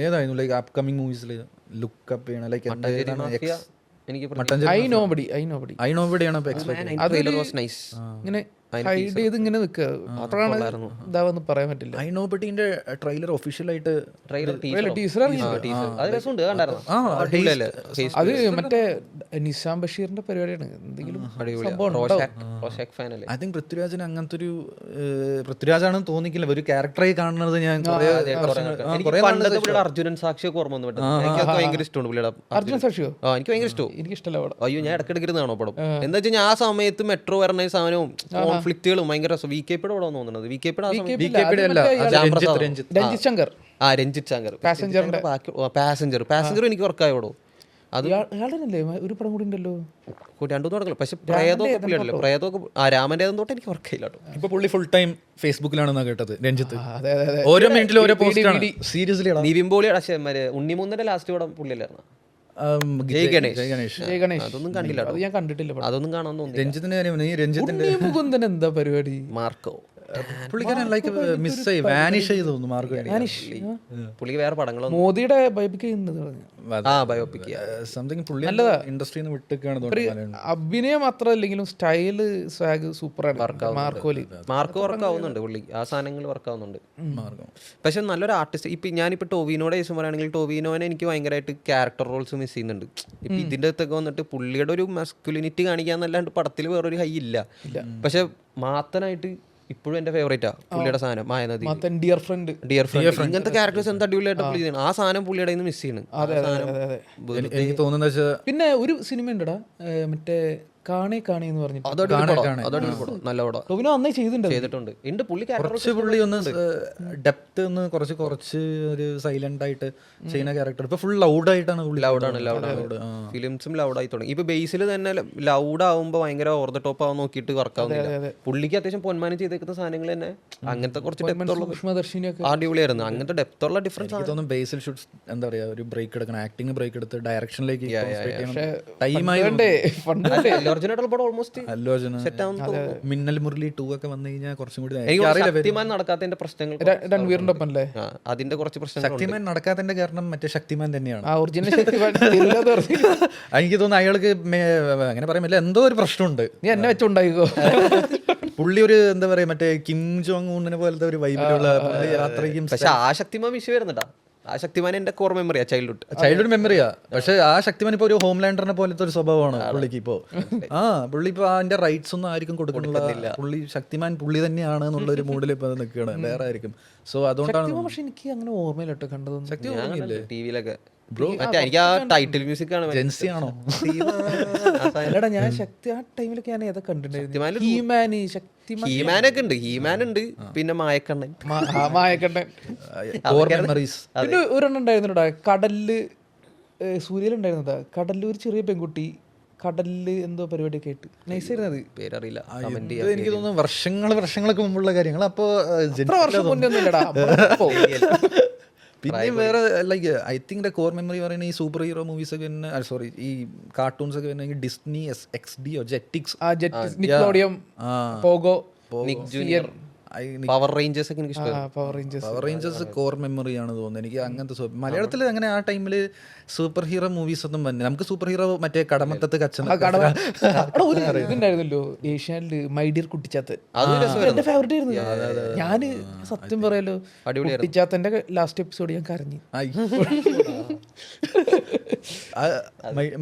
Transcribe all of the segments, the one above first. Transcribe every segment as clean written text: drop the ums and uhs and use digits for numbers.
ഏതായിരുന്നു like upcoming മൂവീസിൽ look up ചെയ്യണം like I നോബഡിയാണ് ഇങ്ങനെ ഹൈഡ് ചെയ്ത് ഇങ്ങനെ നിൽക്കുക. അപ്പോഴാണ് ഇതാവെന്ന് പറയാൻ പറ്റില്ല. ഐ നോബഡിന്റെ ട്രെയിലർ ഒഫീഷ്യലായിട്ട് ടീസർ അത് മറ്റേ നിസാം ബഷീറിന്റെ പരിപാടിയാണ്. എന്തെങ്കിലും ഐ തിങ്ക് പൃഥ്വിരാജിന് അങ്ങനത്തെ ഒരു പൃഥ്വിരാജാണെന്ന് തോന്നിക്കില്ല. ഒരു ക്യാരക്ടറായി കാണുന്നത് ഞാൻ അർജുനൻ സാക്ഷിയൊക്കെ ഓർമ്മ വന്നു. എനിക്കൊക്കെ ഭയങ്കര ഇഷ്ടമാണ് പുള്ളിയുടെ അർജുനൻ സാക്ഷിയോ? എനിക്ക് ഭയങ്കര ഇഷ്ടവും. എനിക്കിഷ്ടമല്ല പടം. അയ്യോ ഞാൻ ഇടയ്ക്കിടയ്ക്കിരുന്നാണോ പടം എന്താ വെച്ചാൽ ആ സമയത്ത് മെട്രോ വരണ സാധനവും കോൺഫ്ലിക്റ്റുകളും ഭയങ്കര വി കെ പിയുടെ പടം തോന്നുന്നത്. വി കെ പിയുടെ രഞ്ജിത് ശങ്കർ രഞ്ജിത് ശങ്കർ പാസഞ്ചർ എനിക്ക് വർക്കായ പടം. അത് ഇയാളല്ലേ ഒരു പടം കൂടി ഉണ്ടല്ലോ, രണ്ടു നടക്കില്ല. പക്ഷെ പ്രേതമൊക്കെ പുള്ളിയല്ലോ, പ്രേതമൊക്കെ രാമന്റെ തൊട്ട് എനിക്ക് വർക്കായില്ല കേട്ടോ. ഇപ്പൊ പുള്ളി ഫുൾ ടൈം ഫേസ്ബുക്കിലാണെന്നാ കേട്ടത് രഞ്ജിത്ത്. ഓരോ മിനിറ്റിലും ഓരോ പോസ്റ്റ് സീരിയസ്ലി. നിവിൻ പോളി ഉണ്ണിമുന്നന്റെ ലാസ്റ്റ് പടം പുള്ളിയല്ലായിരുന്നു ജയ് ഗണേഷ്. അതൊന്നും കണ്ടില്ല, ഞാൻ കണ്ടിട്ടില്ല. അതൊന്നും കാണാൻ തോന്നി. രഞ്ജിത്തിന്റെ കാര്യം രഞ്ജിത്തിന്റെ മുകുന്ദൻ എന്താ പരിപാടി? മാർക്കോ പുള്ളിക്കാരൻ ലൈക്ക് മിസ്സായി വാനിഷ് ചെയ്ത് തോന്നുന്നു. മാർക്ക് പുള്ളിക്ക് വേറെ പടങ്ങളൊന്നും. മോദിയുടെ ബയോപിക് ചെയ്യുന്നത് സംതിങ് പുള്ളി ഇൻഡസ്ട്രിന്ന് വിട്ടൊക്കെയാണ്. അഭിനയം മാത്രമല്ലെങ്കിലും സ്റ്റൈല് സ്വാഗ് സൂപ്പറാണ്. മാർക്ക് വർക്ക് ആവുന്നുണ്ട് പുള്ളി, ആ സാധനങ്ങൾ വർക്ക് ആവുന്നുണ്ട്. പക്ഷെ നല്ലൊരു ആർട്ടിസ്റ്റ്. ഇപ്പൊ ഞാനിപ്പോ ടോവിനോടെ കേസ് പറയുകയാണെങ്കിൽ ടോവിനോനെ എനിക്ക് ഭയങ്കരമായിട്ട് ക്യാരക്ടർ റോൾസ് മിസ് ചെയ്യുന്നുണ്ട്. ഇപ്പൊ ഇതിന്റെ അടുത്തൊക്കെ വന്നിട്ട് പുള്ളിയുടെ ഒരു മസ്കുലിനിറ്റി കാണിക്കാന്നല്ലാണ്ട് പടത്തിൽ വേറൊരു ഹൈ ഇല്ല. പക്ഷെ മാത്തനായിട്ട് ഇപ്പോഴും എന്റെ ഫേവറേറ്റാ പുള്ളിയുടെ സാധനം മായനദി, ഡിയർ ഫ്രണ്ട്. ഇങ്ങനത്തെ ക്യാരക്ടേഴ്സ് എന്താ അടിപൊളിയായിട്ട് പുള്ളി ചെയ്യണം. ആ സാധനം പുള്ളിയുടെ മിസ് ചെയ്യണം. എനിക്ക് തോന്നുന്നത് പിന്നെ ഒരു സിനിമ ഉണ്ടടാ മറ്റേ കാണേ കാണേ എന്ന് പറഞ്ഞിട്ട്, നല്ല പടം. ടോവിനോ നന്നായി ചെയ്തിട്ടുണ്ട്. പുള്ളി ഒന്ന് ഡെപ്ത് ഒന്ന് കുറച്ച് ഒരു സൈലന്റ് ആയിട്ട് ചെയ്യുന്ന ക്യാരക്ടർ ഇപ്പൊ ഫുൾ ലൗഡ് ആയിട്ടാണ്. ലൗഡാണ് ഫിലിംസും ലൗഡായി തുടങ്ങി. ഇപ്പൊ ബേസിൽ തന്നെ ലൗഡ് ആവുമ്പോ ഭയങ്കര ഓവർ ദ ടോപ്പ് ആവാൻ നോക്കിയിട്ട് വർക്ക് ആവുന്നില്ല. പുള്ളിക്ക് അത്യാവശ്യം പൊന്മാനം ചെയ്തേക്കുന്ന സാധനങ്ങൾ തന്നെ അങ്ങനത്തെ കുറച്ച് അടിപൊളിയായിരുന്നു. അങ്ങനത്തെ ഡെപ്തുള്ള ഡിഫറൻസ് തോന്നുന്നു. ബേസിൽ ഷുഡ് എന്താ പറയാ ഒരു ബ്രേക്ക് എടുക്കണം, ആക്ടിങ് ബ്രേക്ക് എടുത്ത് ഡയറക്ഷനിലേക്ക് ടൈമായി. മിന്നൽ മുരളി 2 ഒക്കെ വന്നു കഴിഞ്ഞാൽ കുറച്ചും കൂടി ശക്തിമാൻ നടക്കാത്തതിന്റെ പ്രശ്നങ്ങൾ രൺവീറിന്റെ ഒപ്പം അല്ലേ? അതിന്റെ കുറച്ച് പ്രശ്നങ്ങൾ. ശക്തിമാൻ നടക്കാത്തതിന്റെ കാരണം മറ്റേ ശക്തിമാൻ തന്നെയാണ്. എനിക്ക് തോന്നുന്നു അയാൾക്ക് അങ്ങനെ പറയുമ്പോൾ എന്തോ ഒരു പ്രശ്നമുണ്ട്. നീ എന്നെ വെച്ചുണ്ടായിക്കോ. പുള്ളി ഒരു എന്താ പറയാ മറ്റേ കിം ജോങ് ഊണിനെ പോലത്തെ ഒരു വൈബിലുള്ള യാത്രയ്ക്കും. പക്ഷെ ആ ശക്തിമാൻ വിഷയം വരുന്നുണ്ടാ. ആ ശക്തിമാൻ എന്റെ കോർ മെമ്മറിയാ, ചൈൽഡ്ഹുഡ് മെമ്മറിയാ. പക്ഷെ ആ ശക്തിമാൻ ഇപ്പൊ ഒരു ഹോംലാൻഡറിനെ പോലത്തെ ഒരു സ്വഭാവമാണ് പുള്ളിക്ക് ഇപ്പോ. പുള്ളി ഇപ്പൊ അതിന്റെ റൈറ്റ്സ് ഒന്നും ആർക്കും കൊടുക്കുന്നില്ല. പുള്ളി ശക്തിമാൻ പുള്ളി തന്നെയാണ് എന്നുള്ള ഒരു മൂഡിൽ ഇപ്പൊ നിൽക്കുകയാണ്. വേറെ ആയിരിക്കും. സോ അതുകൊണ്ടാണ്. പക്ഷെ എനിക്ക് അങ്ങനെ ഓർമ്മയിലോട്ട് കണ്ടത് ശക്തി ടിവിയിലൊക്കെ. എനിക്ക് ആ ടൈറ്റിൽ മ്യൂസിക് ആണ്. ജെൻസി ആണോ? അല്ലടാ ഞാൻ ശക്തി ആ ടൈമിലൊക്കെ ഞാൻ ഏതൊക്കെ കണ്ടിട്ടുണ്ടായിരുന്നു. ഹീമാനൊക്കെ ഉണ്ട്. ഹീമാൻ ഉണ്ട്, പിന്നെ മായക്കണ്ണൻ. പിന്നെ ഒരെണ്ണം ഉണ്ടായിരുന്നുടാ കടലില്, സൂര്യയിലുണ്ടായിരുന്നതാ കടലില് ഒരു ചെറിയ പെൺകുട്ടി കടലില് എന്തോ പരിപാടിയൊക്കെ ആയിട്ട് നൈസായിരുന്നത്. പേരറിയില്ല. എനിക്ക് തോന്നുന്നു വർഷങ്ങൾക്ക് മുമ്പുള്ള കാര്യങ്ങൾ. അപ്പൊ മുന്നൊന്നുമില്ലടാ. പിന്നെ വേറെ like I think the core memory പറയുന്ന ഈ സൂപ്പർ ഹീറോ മൂവീസ് ഒക്കെ തന്നെ, സോറി ഈ കാർട്ടൂൺസ് ഒക്കെ വരുന്നെങ്കിൽ ഡിസ്നി XD ജെറ്റിക്സ്, പോഗോ, നിക് ജൂനിയർ, പവർ റേഞ്ചേഴ്സ് ഒക്കെ എനിക്ക് ഇഷ്ടമാണ്. പവർ റേഞ്ചേഴ്സ് കോർ മെമ്മറി ആണ് തോന്നുന്നത് എനിക്ക്. അങ്ങനത്തെ മലയാളത്തിൽ അങ്ങനെ ആ ടൈമില് സൂപ്പർ ഹീറോ മൂവീസ് ഒന്നും വന്നെ. നമുക്ക് സൂപ്പർ ഹീറോ മറ്റേ കടമത്തത്ത് കച്ചണ്ടായിരുന്നല്ലോ ഏഷ്യാനില്, മൈ ഡിയർ കുട്ടിച്ചാത്തൻ. എന്റെ ഫേവറേറ്റ് ആയിരുന്നു. ഞാന് സത്യം പറയാലോ കുട്ടിച്ചാത്തന്റെ ലാസ്റ്റ് എപ്പിസോഡ് ഞാൻ കരഞ്ഞു.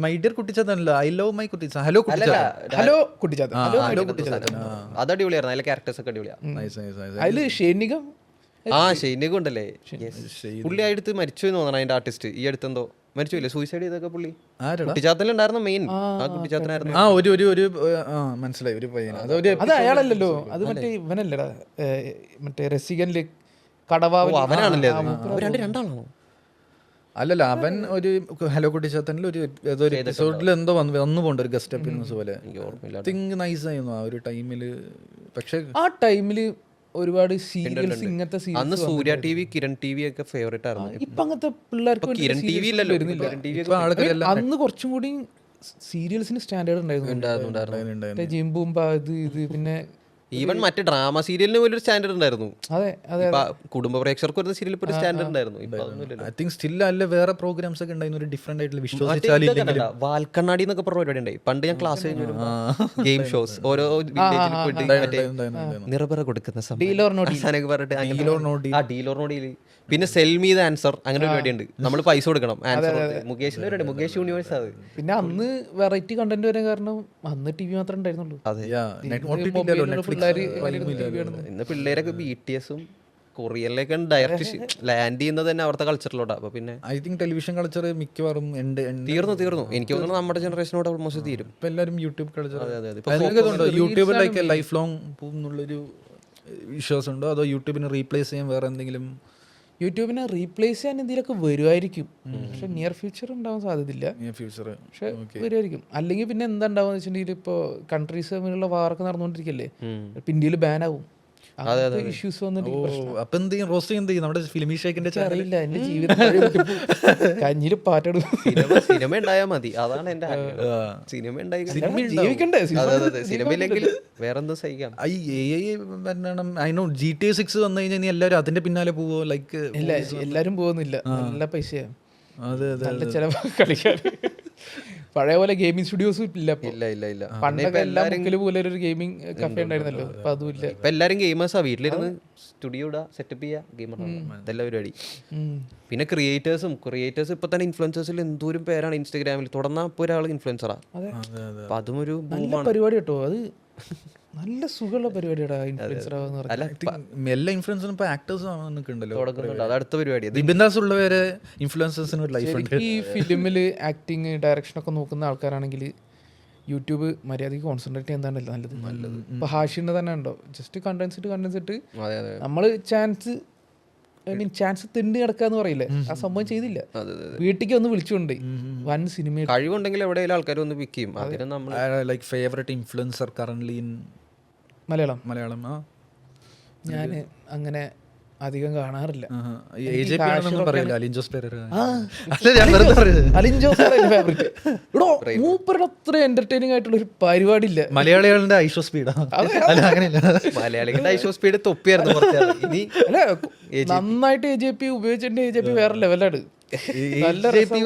മൈ ഡിയർ കുട്ടിച്ചാത്തനല്ല, I love my Kuttichathan. Hello Kuttichathan. അത് അടിപൊളിയായിരുന്നു. അതിലെ ക്യാരക്ടേഴ്സ് ഒക്കെ അടിപൊളിയാണ്. അതില് ഷെയ്നികം ഉണ്ടല്ലേ, പുള്ളി അടുത്ത് മരിച്ചു എന്ന് തോന്നണം അതിന്റെ ആർട്ടിസ്റ്റ്. ഈ അടുത്തെന്തോ മരിച്ചില്ലേ, സൂയിസൈഡ് ചെയ്തൊക്കെ പുള്ളി. കുട്ടിച്ചാത്തലുണ്ടായിരുന്ന മെയിൻ ആ കുട്ടിച്ചാത്തനായിരുന്നു. മനസ്സിലായി ഒരു പയ്യൻ. അത് അയാളല്ലോ, അത് മറ്റേ ഇവനല്ലടാ മറ്റേ റസികനില് കടവാവ്. അവനാണല്ലേ രണ്ടാളാണോ? അല്ലല്ല, അവൻ ഒരു ഹലോ കുട്ടിച്ചാത്തനിൽ ഒരു എപ്പിസോഡിൽ എന്തോ വന്നു പോണ്ട ഒരു ഗസ്റ്റ് അപ്പിയറൻസ് പോലെ. തിങ്ക് നൈസ് ആയിരുന്നു ആ ഒരു ടൈമില്. പക്ഷെ ആ ടൈമില് ഒരുപാട് സീരിയൽസ് ഇങ്ങനത്തെ അന്ന് സൂര്യ ടിവി, കിരൺ ടിവി ഒക്കെ ഫേവറേറ്റ് ആയിരുന്നു. ഇപ്പൊ അങ്ങനത്തെ പിള്ളേർക്ക് കിരൺ ടിവി വരുന്നില്ല. അന്ന് കുറച്ചും കൂടി സീരിയൽസിന് സ്റ്റാൻഡേർഡ് ഉണ്ടായിരുന്നു. ജിംബൂമ്പ ഇത് പിന്നെ ഈവൻ മറ്റേ ഡ്രാമ സീരിയലിന് പോലും ഒരു സ്റ്റാൻഡേർഡ് ഉണ്ടായിരുന്നു. അതെ അതെ ഇപ്പൊ കുടുംബ പ്രേക്ഷകർക്ക് വരുന്ന സീരിയൽ ഒരു സ്റ്റാൻഡേർഡ് ഉണ്ടായിരുന്നു. ഇപ്പൊ അതൊന്നുമില്ലല്ലോ. ഐ തിങ്ക് സ്റ്റിൽ അല്ല വേറെ പ്രോഗ്രാംസ് ഒക്കെ ഉണ്ടായിരുന്നു ഒരു ഡിഫറെന്റ് ആയിട്ടുള്ള വിശ്വസിച്ചാലില്ലെങ്കിലും വാൽക്കണ്ണാടി എന്നൊക്കെ പറഞ്ഞ പരിപാടി ഉണ്ടായി പണ്ട്. ഞാൻ ക്ലാസ് കഴിഞ്ഞ ഗെയിം ഷോസ് ഓരോ വില്ലേജിൽ പോയിട്ട് മറ്റേ നിറപറ കൊടുക്കുന്ന Deal or no deal. സാധനമൊക്കെ പറഞ്ഞിട്ട് ഡീൽ ഓർ നോ ഡീൽ. പിന്നെ സെൽ മീ ദ ആൻസർ അങ്ങനെ ഒരു പരിപാടി ഉണ്ട്. നമ്മൾ പൈസ കൊടുക്കണം ആൻസർ. മുകേഷിന്റെ പരിപാടി, മുകേഷ് യൂണിവേഴ്സ് അത്. പിന്നെ അന്ന് വെറൈറ്റി കണ്ടന്റ് വരാൻ കാരണം അന്ന് ടി വി മാത്രമേ ഉണ്ടായിരുന്നുള്ളൂ. ഇന്ന് പിള്ളേരൊക്കെ BTS-ഉം കൊറിയനിലേക്ക് ഡയറക്റ്റ് ലാൻഡ് ചെയ്യുന്നത് തന്നെ അവിടുത്തെ കൾച്ചറിലോട്ടാ. അപ്പൊ പിന്നെ ഐ തിങ്ക് ടെലിവിഷൻ കൾച്ചർ മിക്കവാറും തീർന്നു. എനിക്ക് തോന്നുന്നു നമ്മുടെ ജനറേഷനോട് ഓൾമോസ്റ്റ് തീരും. ഇപ്പൊ എല്ലാവരും YouTube culture. YouTube like life long പോകുന്നുള്ളൊരു വിശ്വാസം ഉണ്ടോ, അതോ യൂട്യൂബിനെ റീപ്ലേസ് ചെയ്യാൻ വേറെ എന്തെങ്കിലും? യൂട്യൂബിനെ റീപ്ലേസ് ചെയ്യാൻ എന്തെങ്കിലുമൊക്കെ വരുമായിരിക്കും, പക്ഷെ നിയർ ഫ്യൂച്ചർ ഉണ്ടാവാൻ സാധ്യതയില്ല. പക്ഷെ വരുമായിരിക്കും. അല്ലെങ്കിൽ പിന്നെ എന്താ ഉണ്ടാവുക വെച്ചിട്ടുണ്ടെങ്കിൽ ഇപ്പോൾ കൺട്രീസ് തമ്മിലുള്ള വാറൊക്കെ നടന്നുകൊണ്ടിരിക്കല്ലേ, ഇപ്പം ഇന്ത്യയിൽ ബാൻ ആവും. ഇഷ്യൂസ് വന്നിട്ട് അപ്പൊ എന്ത് ചെയ്യും? റോസ്റ്റിംഗ് എന്ത് ചെയ്യും? നമ്മുടെ ഫിലിമി ഷേക്കിന്റെ അറിയില്ല. എന്റെ ജീവിതം കഞ്ഞിൽ പാറ്റെടുക്കും. സിനിമ ഉണ്ടായാൽ മതി, അതാണ് എന്റെ സിനിമ ജീവിക്കണ്ടേ? സിനിമയില്ലെങ്കിൽ വേറെന്തോ സഹിക്കാം. ഐ നോ GTA 6 വന്നു കഴിഞ്ഞാൽ നീ എല്ലാവരും അതിന്റെ പിന്നാലെ പോവോ? ലൈക്ക് ഇല്ല, എല്ലാരും പോകുന്നില്ല. നല്ല പൈസയാണ്, അതെ നല്ല ചിലവ് കളിക്കാൻ. പഴയ പോലെ ഗെയിമിംഗ് സ്റ്റുഡിയോസും ഇല്ല. പണ്ടൊക്കെ എല്ലാ മുക്കില് പോലെ ഒരു ഗെയിമിംഗ് കഫേ ഉണ്ടായിരുന്നല്ലോ, അപ്പൊ അതും ഇല്ല. ഇപ്പൊ എല്ലാരും ഗെയിമേഴ്സാ. വീട്ടിലിരുന്ന് സ്റ്റുഡിയോ ഇടുക, സെറ്റപ്പ് ചെയ്യുക, ഗെയിമർ ഇതെല്ലാം പരിപാടി. പിന്നെ ക്രിയേറ്റേഴ്സ് ഇപ്പൊ തന്നെ ഇൻഫ്ലുവൻസേഴ്സിൽ എന്തോരം പേരാണ് ഇൻസ്റ്റാഗ്രാമിൽ. തുടർന്നാ ഇപ്പൊ ഒരാൾ ഇൻഫ്ലുവൻസറാ. അപ്പൊ അതും ഒരു നല്ല പരിപാടി കേട്ടോ. അത് നല്ല സുഖമുള്ള പരിപാടിയാടാ ഇൻഫ്ലുവൻസർ ആവാന്ന് പറഞ്ഞാൽ. എല്ലാ ഇൻഫ്ലുവൻസറും ഇപ്പൊ ആക്ടേഴ്സ് തുടങ്ങുന്നുണ്ട്. അത് അടുത്ത പരിപാടി. ബിബിൻദാസ് ഉള്ളവരെ ഇൻഫ്ലുവൻസേഴ്സിന് ഒരു ലൈഫ് ഉണ്ട്. ഈ ഫിലിമില് ആക്ടിങ് ഡയറക്ഷനൊക്കെ നോക്കുന്ന ആൾക്കാരാണെങ്കിൽ യൂട്യൂബ് മര്യാദയ്ക്ക് കോൺസെൻട്രേറ്റ് ചെയ്യാൻ നല്ലത്. ഇപ്പൊ ഹാഷിന്റെ തന്നെ ഉണ്ടോ, ജസ്റ്റ് കണ്ടൻസിട്ട് നമ്മള് ചാൻസ് തിണ്ടി കിടക്കാന്ന് പറയില്ലേ, ആ സംഭവം ചെയ്തില്ല. വീട്ടിലേക്ക് ഒന്ന് വിളിച്ചുകൊണ്ട് വൻ സിനിമ കഴിവുണ്ടെങ്കിൽ എവിടെയെങ്കിലും ആൾക്കാർ ഒന്ന് പിക്ക് ചെയ്യും. അതിന് നമ്മൾ like favourite influencer currently in Malayalam? ഞാൻ അങ്ങനെ അധികം കാണാറില്ല. മൂപ്പരുടെ അത്ര എന്റർടൈനിങ് ആയിട്ടുള്ള ഒരു പരിപാടി ഇല്ല. മലയാളികളുടെ ഐഷോ സ്പീഡ് മലയാളികളുടെ ഐഷോ സ്പീഡ് തൊപ്പിയായിരുന്നു. അല്ല, നന്നായിട്ട് AJP ഉപയോഗിച്ചിട്ടുണ്ട്. AJP വേറെ ലെവലാണ്.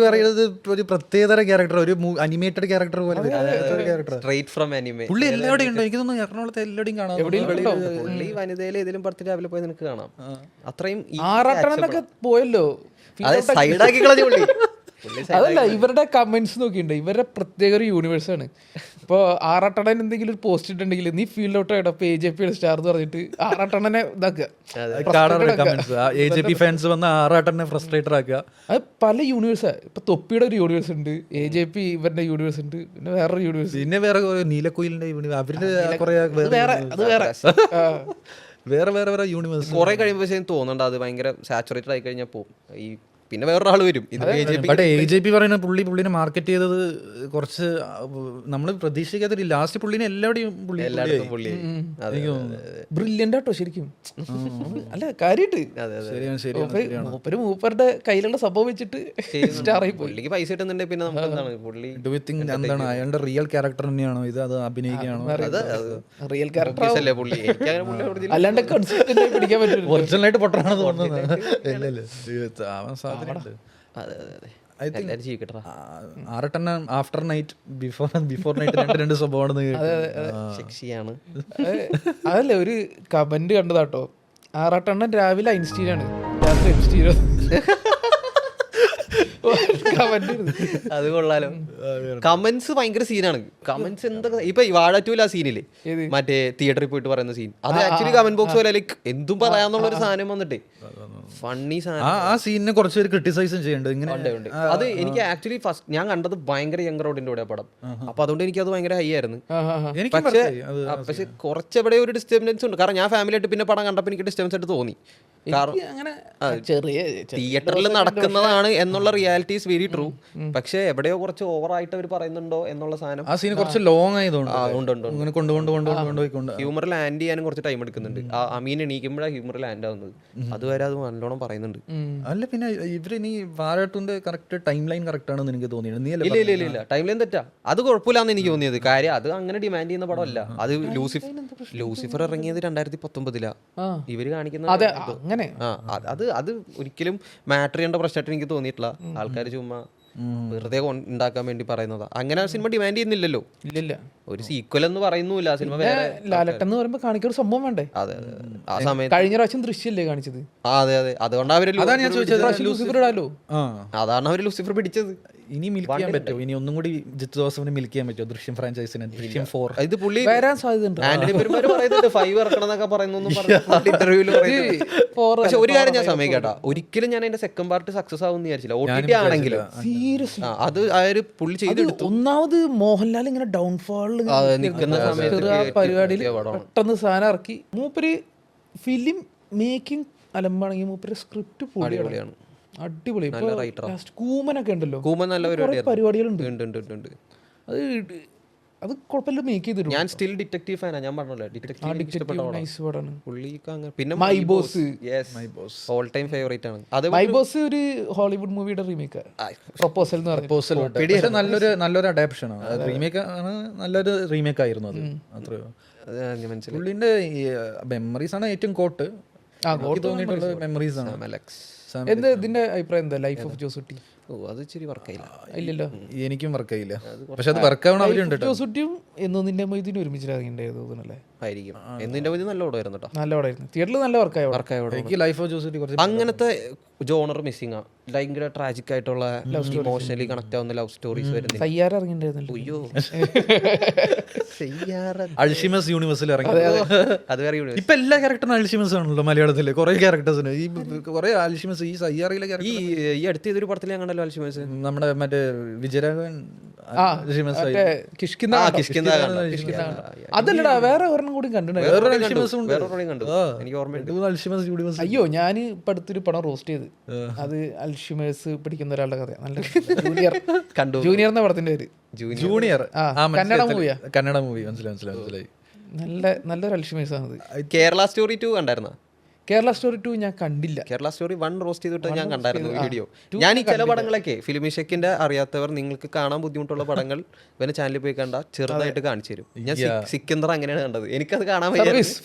പറയുന്നത് ഒരു പ്രത്യേകതര ക്യാരക്ടർ, ഒരു അനിമേറ്റഡ് ക്യാരക്ടർ പോലെ. പുള്ളി എല്ലാവരുടെയും ഉണ്ടോ? എനിക്ക് തോന്നുന്നു എറണാകുളത്തെ എല്ലാവരുടെയും കാണാം. പുള്ളി വനിതയിലെ ഏതെങ്കിലും പടത്തിൽ രാവിലെ പോയി നിനക്ക് കാണാം. അത്രയും ആറാട്ടനൊക്കെ പോയല്ലോ, സൈഡാക്കി കളഞ്ഞു പുള്ളി. അതല്ല, ഇവരുടെ കമന്റ്സ് നോക്കിയിട്ടുണ്ട്. ഇവരുടെ പ്രത്യേക ഒരു യൂണിവേഴ്സാണ്. ഇപ്പോൾ ആറാട്ടണൻ എന്തെങ്കിലും ഒരു പോസ്റ്റ് ഇട്ടുണ്ടെങ്കിൽ നീ ഫീൽഡ് ഔട്ട് ആയിട്ടോ AJP സ്റ്റാർ എന്ന് പറഞ്ഞിട്ട് ആറാട്ടണനെ ഇതാക്കുക. അത് പല യൂണിവേഴ്സാണ്. ഇപ്പൊ തൊപ്പിയുടെ ഒരു യൂണിവേഴ്സ് ഉണ്ട്, AJP ഇവരുടെ യൂണിവേഴ്സ് ഉണ്ട്, പിന്നെ വേറൊരു യൂണിവേഴ്സ്, പിന്നെ വേറെ നീലക്കുയിലിന്റെ അവരുടെ വേറെ യൂണിവേഴ്സ്. കുറെ കഴിയുമ്പോൾ തോന്നണ്ട അത് ഭയങ്കര സാച്ചുറേറ്റഡ് ആയി കഴിഞ്ഞാൽ പോകും. ഈ പിന്നെ വേറൊരാൾ വരും. AJP പറയുന്ന പുള്ളിനെ മാർക്കറ്റ് ചെയ്തത് കുറച്ച് നമ്മൾ പ്രതീക്ഷിക്കാത്ത. ലാസ്റ്റ് പുള്ളിനെ എല്ലാവരുടെയും ബ്രില്യന്റ് ആട്ടോ ശരിക്കും. അല്ല കാര്യമായിട്ട് മൂപ്പരുടെ കയ്യിലുള്ള സംഭവം വെച്ചിട്ട് സ്റ്റാർ ആയി പോയി. പുള്ളിക്ക് പൈസ കിട്ടുന്നുണ്ട്. പിന്നെ നമുക്ക് എന്താണ് പുള്ളി എന്താണ് അയാളുടെ റിയൽ ക്യാരക്ടർ തന്നെയാണോ ഇത്, അത് അഭിനയിക്കുകയാണോ? റിയൽ ക്യാരക്ടർ അല്ലേ പുള്ളി? അല്ലാണ്ട് കൺസിസ്റ്റന്റ് ആയി പിടിക്കാൻ പറ്റും. ഒറിജിനലായിട്ട് പൊട്ടറാണ് തോന്നുന്നത്. ആഫ്റ്റർ നൈറ്റ് ബിഫോർ നൈറ്റ് രണ്ട് സ്വഭാവമാണ്. അതല്ലേ ഒരു കമന്റ് കണ്ടതാട്ടോ, ആറാട്ടെണ്ണൻ രാവിലെ ഐൻസ്റ്റീനാണ്, രാത്രി എപ്സ്റ്റീനോ. അത് കൊള്ളാലോ. കമന്റ്സ് ഭയങ്കര സീനാണ്. കമന്റ്സ് എന്തൊക്കെ ഇപ്പൊ വാഴ 2 ആ സീനില്ലേ, മറ്റേ തിയേറ്ററിൽ പോയിട്ട് പറയുന്ന സീൻ, അത് ആക്ച്വലി കമന്റ് ബോക്സ് പോലെ ലൈക്ക് എന്തും പറയാന്നുള്ള ഒരു സാധനം വന്നിട്ട് ഫണ്ണി സാധനം. ആ സീനിനെ കുറച്ച് പേര് ക്രിട്ടിസൈസും ചെയ്യുന്നുണ്ട്. അത് എനിക്ക് ആക്ച്വലി ഫസ്റ്റ് ഞാൻ കണ്ടത് ഭയങ്കര യങ് റോഡിന്റെ കൂടെ പടം. അപ്പൊ അതുകൊണ്ട് എനിക്ക് അത് ഭയങ്കര ഹൈ ആയിരുന്നു. പക്ഷെ കുറച്ചെവിടെ ഒരു ഡിസ്റ്റർബൻസ് ഉണ്ട്. കാരണം ഞാൻ ഫാമിലി ആയിട്ട് പിന്നെ പടം കണ്ടപ്പോൾ എനിക്ക് ഡിസ്റ്റർബൻസ് ആയിട്ട് തോന്നി. എനിക്ക് അങ്ങനെ ചെറിയ തിയേറ്ററിൽ നടക്കുന്നതാണ് എന്നുള്ള റിയാലിറ്റി ഈസ് വെരി ട്രൂ. പക്ഷെ എവിടെയോ കുറച്ച് ഓവറായിട്ട് അവർ പറയുന്നുണ്ടോ എന്നുള്ള സാധനം. ആ സീൻ കുറച്ച് ലോങ് ആയതുകൊണ്ട് ഉണ്ട് ഇങ്ങനെ കൊണ്ടുപോയിക്കൊണ്ട് ഹ്യൂമർ ലാൻഡ് ചെയ്യാനും കുറച്ച് ടൈം എടുക്കുന്നുണ്ട്. ആ മീൻ എണീക്കുമ്പോഴാണ് ഹ്യൂമർ ലാൻഡ് ആവുന്നത്. അതുവരെ അത് നല്ലോണം പറയുന്നുണ്ട്. അല്ല പിന്നെ ഇവരിനി വാഴാട്ടൂന്റെ കറക്റ്റ് ടൈം ലൈൻ കറക്റ്റ് ആണെന്ന് എനിക്ക് തോന്നിയത്. നീ ഇല്ല ടൈം ലൈൻ തെറ്റാ. അത് കുഴപ്പമില്ലാന്ന് എനിക്ക് തോന്നിയത്. കാര്യം അത് അങ്ങനെ ഡിമാൻഡ് ചെയ്യുന്ന പടമല്ല. അത് ലൂസിഫർ ഇറങ്ങിയത് 2019 ഇവര് കാണിക്കുന്ന അങ്ങനെ അത് ഒരിക്കലും മാറ്റർ ചെയ്യേണ്ട പ്രശ്നമായിട്ട് എനിക്ക് തോന്നിയിട്ടില്ല. ആൾക്കാർ ചുമ്മാ വെറുതെ ഉണ്ടാക്കാൻ വേണ്ടി പറയുന്നതാ. അങ്ങനെ സിനിമ ഡിമാൻഡ് ചെയ്യുന്നില്ലല്ലോ. ഇല്ലില്ല, ഒരു സീക്വൽ എന്ന് പറയുന്നില്ല. സിനിമ വേറെ ലാലട്ടൻ എന്ന് പറയുമ്പോ കാണിക്കൊരു സംഭവം വേണ്ടേ? അതെ ആ സമയത്ത് കഴിഞ്ഞ പ്രാവശ്യം ദൃശ്യല്ലേ കാണിച്ചത്? അതെ അതുകൊണ്ടാണ് അവര് അതാണ് അവര് ലൂസിഫർ പിടിച്ചത്. ഇനി മിൽക്ക് ചെയ്യാൻ പറ്റുമോ? ഇനി ഒന്നും കൂടി ജിത്തു ജോസഫിന് മിൽക്ക് ചെയ്യാൻ പറ്റുമോ ദൃശ്യം ഫ്രാഞ്ചൈസിന്? ദൃശ്യം 4 ഇത് പുള്ളി വരാൻ സാധ്യതയുണ്ട്. ആന്റണി പെരുമാര് പറയുന്നുണ്ട് 5 ഇറക്കണം എന്നൊക്കെ പറയുന്നു ഇന്റർവ്യൂല്. പക്ഷെ ഒരു കാര്യം ഞാൻ സമ്മതിക്കട്ടാ, ഒരിക്കലും ഞാൻ അതിന്റെ സെക്കൻഡ് പാർട്ട് സക്സസ് ആവും വിചാരിച്ചില്ല. OTT ആണെങ്കിലും അത് പുള്ളി ചെയ്തെടുത്തു. ഒന്നാമത് മോഹൻലാൽ ഇങ്ങനെ ഡൗൺഫാളിൽ നിൽക്കുന്ന സമയത്ത് പരിപാടിയിൽ പെട്ടെന്ന് സാധനം ഇറക്കി. മൂപ്പര് ഫിലിം മേക്കിംഗ് അലമ്പാണെങ്കിൽ മൂപ്പര് സ്ക്രിപ്റ്റ് പൊളിയാണ്, അടിപൊളി. കൂമനൊക്കെ ഉണ്ടല്ലോ, കൂമൻ നല്ല പരിപാടികളുണ്ട്. അത് കുഴപ്പമില്ല, മേക്ക് ചെയ്തിട്ടുണ്ട്. ഞാൻ സ്റ്റിൽ ഡിറ്റക്റ്റീവ് ഫാനാ. ഞാൻ പറഞ്ഞല്ലോ പിന്നെ my boss all time favourite ആണ്. അത് മൈ ബോസ് ഒരു ഹോളിവുഡ് മൂവിയുടെ റീമേക്ക്, പ്രൊപ്പോസൽ എന്ന് പറഞ്ഞ നല്ലൊരു അഡാപ്ഷൻ ആണ്. റീമേക്ക് ആണ്, നല്ലൊരു റീമേക്ക് ആയിരുന്നു അത്. അത്രയോ പുള്ളിന്റെ മെമ്മറീസ് ആണ് ഏറ്റവും കോട്ട് തോന്നിയിട്ടുള്ള മെമ്മറീസ് ആണ്. എന്താ ഇതിന്റെ അഭിപ്രായം? എന്താ ലൈഫ് ഓഫ് ജോസുട്ടി? അത് ഇച്ചിരി വർക്കായില്ല. ഇല്ലല്ലോ, എനിക്കും വർക്കായില്ല. പക്ഷെ അത് വർക്കാവണം. അവരുണ്ട് ജോസുട്ടിയും എന്നൊന്നിന്റെ മൊയ്തിനും ഒരുമിച്ചിറങ്ങിണ്ടായിരുന്നു ആയിരിക്കും. എന്നിന്റെ മൊയ്തി നല്ല പടമായിരുന്നു കേട്ടോ, നല്ല പടമായിരുന്നു. തിയേറ്ററിൽ നല്ല വർക്കായ. എനിക്ക് ലൈഫ് ഓഫ് ജോസുട്ടി കുറച്ച് അങ്ങനത്തെ ജോണർ മിസ്സിംഗ് ആ. ഭയങ്കര ട്രാജിക് ആയിട്ടുള്ള ഇമോഷണലി കണക്ട് ആവുന്ന ലവ് സ്റ്റോറീസ് വരുന്നത്. സയ്യാറ ഇറങ്ങിണ്ടായിരുന്നല്ലോ. അയ്യോ അൾഷിമസ് യൂണിവേഴ്സിൽ ഇറങ്ങി. അത് വേറെ ഇപ്പൊ എല്ലാ ക്യാരക്ടറും അൾഷിമസ് ആണല്ലോ മലയാളത്തില്. കുറെ ക്യാരക്ടേഴ്സിന് ഈ കുറെ അൾഷിമസ് ഈ സയ്യാറിയിലെ ഈ അടുത്ത ഏതൊരു പടത്തിൽ ഞങ്ങളല്ലോ അൽഷിമസ്, നമ്മുടെ മറ്റേ വിജയരാഘവൻ അതല്ലടാ, വേറെ ഒരെണ്ണം കൂടി കണ്ടു. അയ്യോ, ഞാൻ ഇപ്പൊ അടുത്തൊരു പടം റോസ്റ്റ് ചെയ്ത്, അത് അൽഷിമേഴ്സ് പിടിക്കുന്ന ഒരാളുടെ കഥ. നല്ല ജൂനിയർ എന്ന പടത്തിന്റെ പേര് ജൂനിയർ. കന്നഡ മൂവി മനസ്സിലായി. നല്ലൊരു അൽഷിമേഴ്സ് ആണ്. കേരള സ്റ്റോറി 2 കണ്ടായിരുന്നോ? കേരള സ്റ്റോറി 2 ഞാൻ കണ്ടില്ല. കേരള സ്റ്റോറി 1 റോസ്റ്റ് ചെയ്തിട്ട് ഞാൻ കണ്ടായിരുന്നു വീഡിയോ. ഞാൻ ഈ ചില പടങ്ങളൊക്കെ ഫിലിമിഷക്കിന്റെ അറിയാത്തവർ, നിങ്ങൾക്ക് കാണാൻ ബുദ്ധിമുട്ടുള്ള പടങ്ങൾ ഇവന്റെ ചാനലിൽ പോയി കണ്ട ചെറുതായിട്ട് കാണിച്ചു തരും. ഞാൻ സിക്കന്ദർ അങ്ങനെയാണ് കണ്ടത്. എനിക്കത് കാണാൻ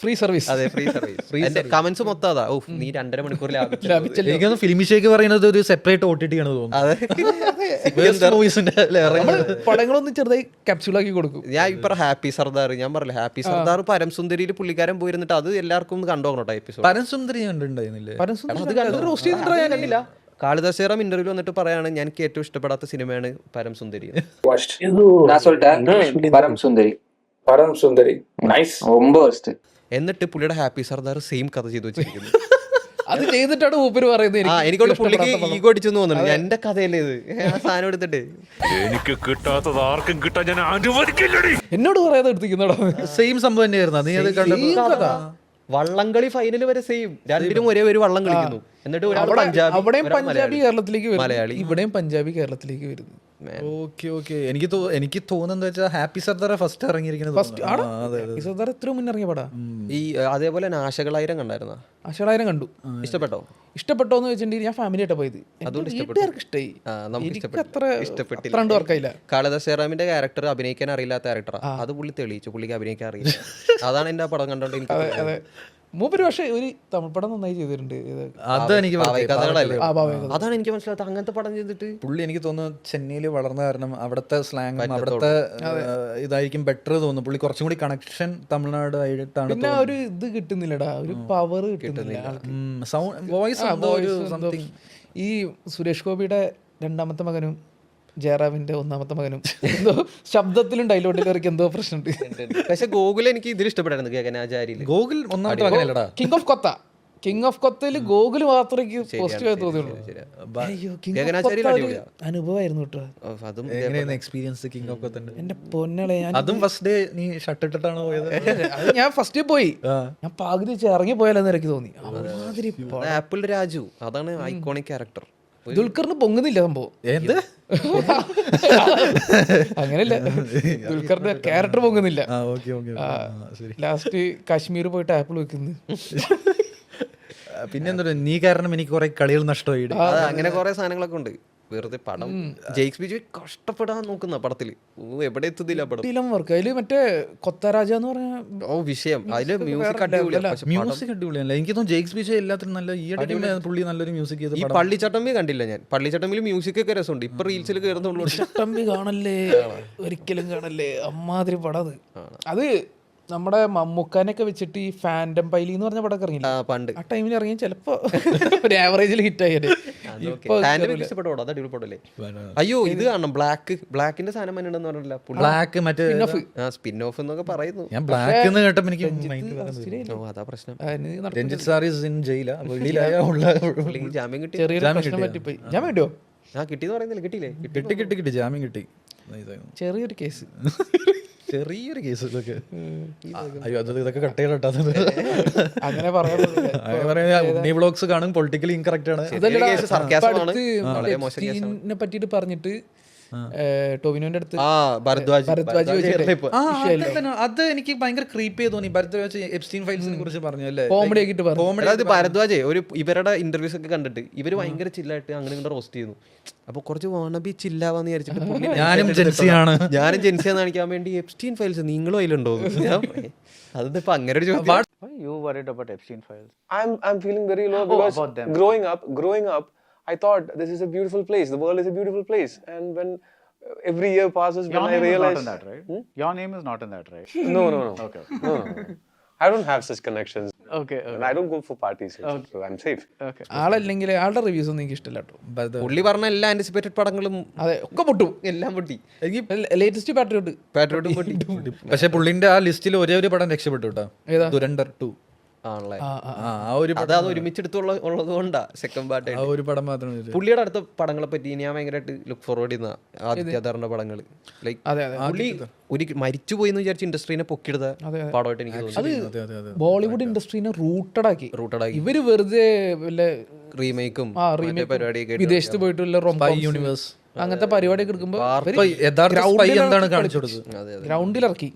ഫ്രീ സർവീസ്. അതെ, ഫ്രീ സർവീസ്. എന്റെ കമന്റ്സ് മൊത്തം അതാ, ഓ നീ 2.5 മണിക്കൂർ ലാഭിച്ചു. ഫിലിമിഷേക്ക് പറയുന്നത് ഒരു സെപ്പറേറ്റ് OTT ആണ് തോന്നുന്നത്. പടങ്ങളൊന്നും ചെറുതായി ക്യാപ്സ്യൂളാക്കി കൊടുക്കും. ഞാൻ ഇപ്പൊ ഹാപ്പി സർദാർ, ഞാൻ പറഞ്ഞില്ല ഹാപ്പി സർദാർ പരം സുന്ദരിയിൽ പുള്ളിക്കാരൻ പോയിരുന്നിട്ട് അത് എല്ലാവർക്കും കണ്ടോട്ടോ എപ്പിസോഡ്. സുന്ദരി കണ്ടിട്ടുണ്ടായിരുന്നില്ലേ? കാളിദാസേറാം ഇന്റർവ്യൂ വന്നിട്ട് പറയാണ്, എനിക്ക് ഏറ്റവും ഇഷ്ടപ്പെടാത്ത സിനിമയാണ് പരം സുന്ദരി. എന്നിട്ട് പുള്ളിയുടെ ഹാപ്പി സർദാർ സെയിം കഥ ചെയ്തു വെച്ചിരിക്കുന്നു. അത് ചെയ്തിട്ടാണ് ഊപ്പര് പറയുന്നത്. എനിക്കോട് പുള്ളിക്ക് ഈഗോ അടിച്ചെന്ന് തോന്നുന്നു. എന്റെ കഥയല്ലേ ഇത്, ആ സാധനം എടുത്തിട്ട് എനിക്ക് കിട്ടാത്തത് ആർക്കും കിട്ടാൻ ഞാൻ അനുവദിക്കില്ലടി എന്നോട് പറയാതെ എടുത്തിരിക്കുന്നോടാ. സെയിം സംഭവം തന്നെയായിരുന്നു. നീ അത് കണ്ടോ? വള്ളംകളി ഫൈനൽ വരെ സെയിം, രണ്ടിനും ഒരേ ഒരു വള്ളം കളിക്കുന്നു. എന്നിട്ട് അവിടെയും പഞ്ചാബി കേരളത്തിലേക്ക് മലയാളി, ഇവിടെയും പഞ്ചാബി കേരളത്തിലേക്ക് വരുന്നു. എനിക്ക് തോന്നുന്നത് വെച്ചാൽ ഹാപ്പി സർദാർ ഫസ്റ്റ് ഇറങ്ങിയിരിക്കുന്നത്. സർദാർ എത്ര മുന്നിറങ്ങിയ പടാ. ഈ അതേപോലെ നാശകളായിരം കണ്ടായിരുന്ന? നാശകളായിരം കണ്ടു. ഇഷ്ടപ്പെട്ടോന്ന് വെച്ചിട്ടുണ്ടെങ്കിൽ ഞാൻ ഫാമിലി ആയിട്ട് പോയത്. വീട്ടുകാർക്ക് ഇഷ്ടമായി, അത്ര വർക്കായില്ല. കാളിദാസേറാമിന്റെ ക്യാരക്ടർ അഭിനയിക്കാൻ അറിയില്ലാത്ത ക്യാരക്ടറാ. അത് പുള്ളി തെളിയിച്ചു, പുള്ളിക്ക് അഭിനയിക്കാൻ അറിയില്ല. അതാണ് എന്റെ ആ പടം കണ്ടോണ്ട് എനിക്ക്. മൂപ്പര് പക്ഷേ ഒരു തമിഴ് പടം നന്നായി ചെയ്തിട്ടുണ്ട്. അതാണ് എനിക്ക് മനസ്സിലാത്ത അങ്ങനത്തെ പടം ചെയ്തിട്ട് പുള്ളി, എനിക്ക് തോന്നുന്നു ചെന്നൈയിൽ വളർന്ന കാരണം അവിടുത്തെ സ്ലാങ്, അവിടുത്തെ ഇതായിരിക്കും ബെറ്റർ തോന്നുന്നു. പുള്ളി കുറച്ചും കൂടി കണക്ഷൻ തമിഴ്നാട് ആയിട്ടാണ്. പിന്നെ ഒരു ഇത് കിട്ടുന്നില്ലടാ, ഒരു പവർ കിട്ടുന്നില്ല. വോയിസ് ഈ സുരേഷ് ഗോപിയുടെ 2ാമത്തെ മകനും ജയറാമിന്റെ 1ാമത്തെ മകനും എന്തോ ശബ്ദത്തിലും ഡയലോഗിലും എന്തോ പ്രശ്നമുണ്ട്. പക്ഷെ ഗോകുൽ എനിക്ക് ഇതിൽ ഇഷ്ടപ്പെട്ടായിരുന്നു. ഗഗനാചാര്യയിൽ ഗോകുൽ 1ാമത്തെ മകനല്ലടാ, king of Kotha. King of കൊത്തയില് ഗോകുല് മാത്രമേ പോസിറ്റീവ് ആയി തോന്നിയുള്ളൂ. അയ്യോ കിങ് ഓഫ് കൊത്ത ഒരു അനുഭവമായിരുന്നു കേട്ടോ. അതും എങ്ങനെയായിരുന്നു എക്സ്പീരിയൻസ് കിങ് ഓഫ് കൊത്തന്റെ? എന്റെ പൊന്നളെ അതും ഫസ്റ്റ് ഡേ നീ ഷർട്ട് ഇട്ടിട്ടാണ് പോയത്? അത് ഞാൻ ഫസ്റ്റ് പോയി, ഞാൻ പകുതി വെച്ച് ഇറങ്ങി പോയാലെന്ന് എനിക്ക് തോന്നി. അമാതിരി ആപ്പിൾ രാജു, അതാണ് ഐക്കോണിക് ക്യാരക്ടർ. ദുൽഖറിന് പൊങ്ങുന്നില്ല സംഭവം. എന്ത് അങ്ങനെയല്ല, ദുൽഖറിന്റെ ക്യാരക്ടർ പൊങ്ങുന്നില്ല. ലാസ്റ്റ് കാശ്മീർ പോയിട്ട് ആപ്പിൾ വെക്കുന്നു. പിന്നെ എന്താ നീ കാരണം എനിക്ക് കുറെ കളികൾ നഷ്ടമായി. അങ്ങനെ കുറെ സാധനങ്ങളൊക്കെ ഉണ്ട്. വെറുതെ പടം ജെയ്ക്സ് ബിജു കഷ്ടപ്പെടാൻ നോക്കുന്ന പടത്തില് എവിടെ എത്തുന്നില്ല പടം വർക്ക്. അതില് മറ്റേ കൊത്തരാജ എന്ന് പറഞ്ഞ വിഷയം, അതില് മ്യൂസിക് അടിപൊളിയല്ല. മ്യൂസിക് അടിപൊളിയല്ല. എനിക്ക് തോന്നുന്നു ജെയ്ക്സ് ബിജു എല്ലാത്തിനും നല്ല പുള്ളി നല്ലൊരു മ്യൂസിക് ചെയ്ത്. ഈ പള്ളിച്ചട്ടമ്പി കണ്ടില്ല ഞാൻ. പള്ളിച്ചട്ടമ്പിൽ മ്യൂസിക് ഒക്കെ രസമുണ്ട്. ഇപ്പൊ റീൽസിൽ കയറുന്നുള്ളൂ. ചട്ടമ്പി കാണല്ലേ, ഒരിക്കലും കാണല്ലേ, അമ്മാതിരി പടം അത്. നമ്മുടെ മമ്മൂക്കാനൊക്കെ വെച്ചിട്ട് ഈ ഫാൻഡം പൈലി എന്ന് പറഞ്ഞ പടമൊക്കെ ഇറങ്ങില്ല പണ്ട്. ആ ടൈമിൽ ഇറങ്ങി ചിലപ്പോ ഒരു ആവറേജിൽ ഹിറ്റ് ആയത്. അയ്യോ ഇത് കാണണം, ബ്ലാക്കിന്റെ സാധനം മനുണ്ടെന്ന് പറഞ്ഞില്ല. ബ്ലാക്ക് മറ്റേ സ്പിൻ ഓഫ് എന്നൊക്കെ പറയുന്നു. ഞാൻ ബ്ലാക്ക് എന്ന് കേട്ടപ്പോ എനിക്ക് അതാ പ്രശ്നം. രഞ്ജിത്ത് സാർ ഈസ് ഇൻ ജയിലാ, വെളിയിലായ ജാമ്യം കിട്ടി. ചെറിയൊരു പ്രശ്നം പറ്റിപ്പോയി. ജാമ്യം കിട്ടിയോ? കിട്ടിയെന്ന് പറയുന്നില്ല. കിട്ടിയില്ലേ? കിട്ടി ജാമ്യം കിട്ടി. ചെറിയൊരു കേസ്, ചെറിയൊരു കേസ്. ഇതൊക്കെ അയ്യോ അത് ഇതൊക്കെ കട്ട് ചെയ്തിട്ടാ അങ്ങനെ പറയാൻ വ്ളോഗ്സ് കാണും. പൊളിറ്റിക്കലി ഇൻകറക്റ്റ് ആണ്. പറ്റിട്ട് പറഞ്ഞിട്ട് ടോവിനോന്റെ അടുത്ത് അത് എനിക്ക് ഭയങ്കര ക്രീപ്പ് ചെയ്ത് തോന്നി. ഭരദ്വാജ് എപ്സ്റ്റീൻ ഫയൽസിനെ കുറിച്ച് പറഞ്ഞു അല്ലേ, കോമഡി ആക്കിട്ട് പറഞ്ഞു. അതായത് ഭരദ്വാജ് ഒരു ഇവരുടെ ഇന്റർവ്യൂസ് ഒക്കെ കണ്ടിട്ട് ഇവര് ഭയങ്കര ചില്ലായിട്ട് അങ്ങനെ ഇങ്ങനെ റോസ്റ്റ് ചെയ്യുന്നു. അപ്പൊ കുറച്ച് വാണബി ചില്ലാവാന്ന് വിചാരിച്ചിട്ട് ഞാനും ജെൻസിയാണ് കാണിക്കാൻ വേണ്ടി എപ്സ്റ്റീൻ ഫയൽസ് നിങ്ങളും അതിലുണ്ടോ അതിപ്പോ അങ്ങനെ ഒരു ചോദ്യം. You worried about Epstein files? I'm feeling very low because about them. Growing up, I thought this is a beautiful place. The world is a beautiful place, and when every year passes, Your when name I realize is not in that, right? Your name is not in that, right? no. Okay. No. I don't have such connections. Okay. And I don't go for parties, so I'm safe. Okay. ആളല്ലെങ്കിൽ ആളുടെ reviews ഒന്നും എനിക്ക് ഇഷ്ടമല്ല കേട്ടോ. പുള്ളി പറഞ്ഞ എല്ലാ anticipated പടങ്ങളും അതെ ഒക്കെ പൊട്ടും, എല്ലാം പൊട്ടി. എനിക്ക് ലേറ്റസ്റ്റ് പാട്രിയോട്ട് പൊട്ടി. പക്ഷെ പുള്ളിന്റെ ആ ലിസ്റ്റിൽ ഒരേ ഒരു പടം രക്ഷപ്പെട്ടു കേട്ടോ, ദുരന്തർ 2 ആണല്ലേ. ആ ഒരു അത് ഒരുമിച്ചെടുത്തുള്ളത് കൊണ്ടാ സെക്കൻഡ് പാർട്ട്. ആ ഒരു പടം മാത്രം. പുള്ളിയുടെ അടുത്ത പടങ്ങളെ പറ്റി ഞാൻ ഭയങ്കരമായിട്ട് ലുക്ക് ഫോർവേഡ് ചെയ്യുന്ന ആദിത്യധാറിന്റെ പടങ്ങൾ. ലൈക്ക് പുള്ളി ഒരു മരിച്ചുപോയി എന്ന് വിചാരിച്ച ഇൻഡസ്ട്രീനെ പൊക്കിയെടുത്ത പടമായിട്ട് എനിക്ക് തോന്നുന്നു. ബോളിവുഡ് ഇൻഡസ്ട്രീനെ റൂട്ടഡ് ആക്കി ഇവര് വെറുതെ റീമേക്കും പരിപാടിയൊക്കെ വിദേശത്ത് പോയിട്ടുള്ള യൂണിവേഴ്സ് അങ്ങനത്തെ പരിപാടിയൊക്കെ എടുക്കുമ്പോ ഗ്രൗണ്ടിൽ ഇറക്കി.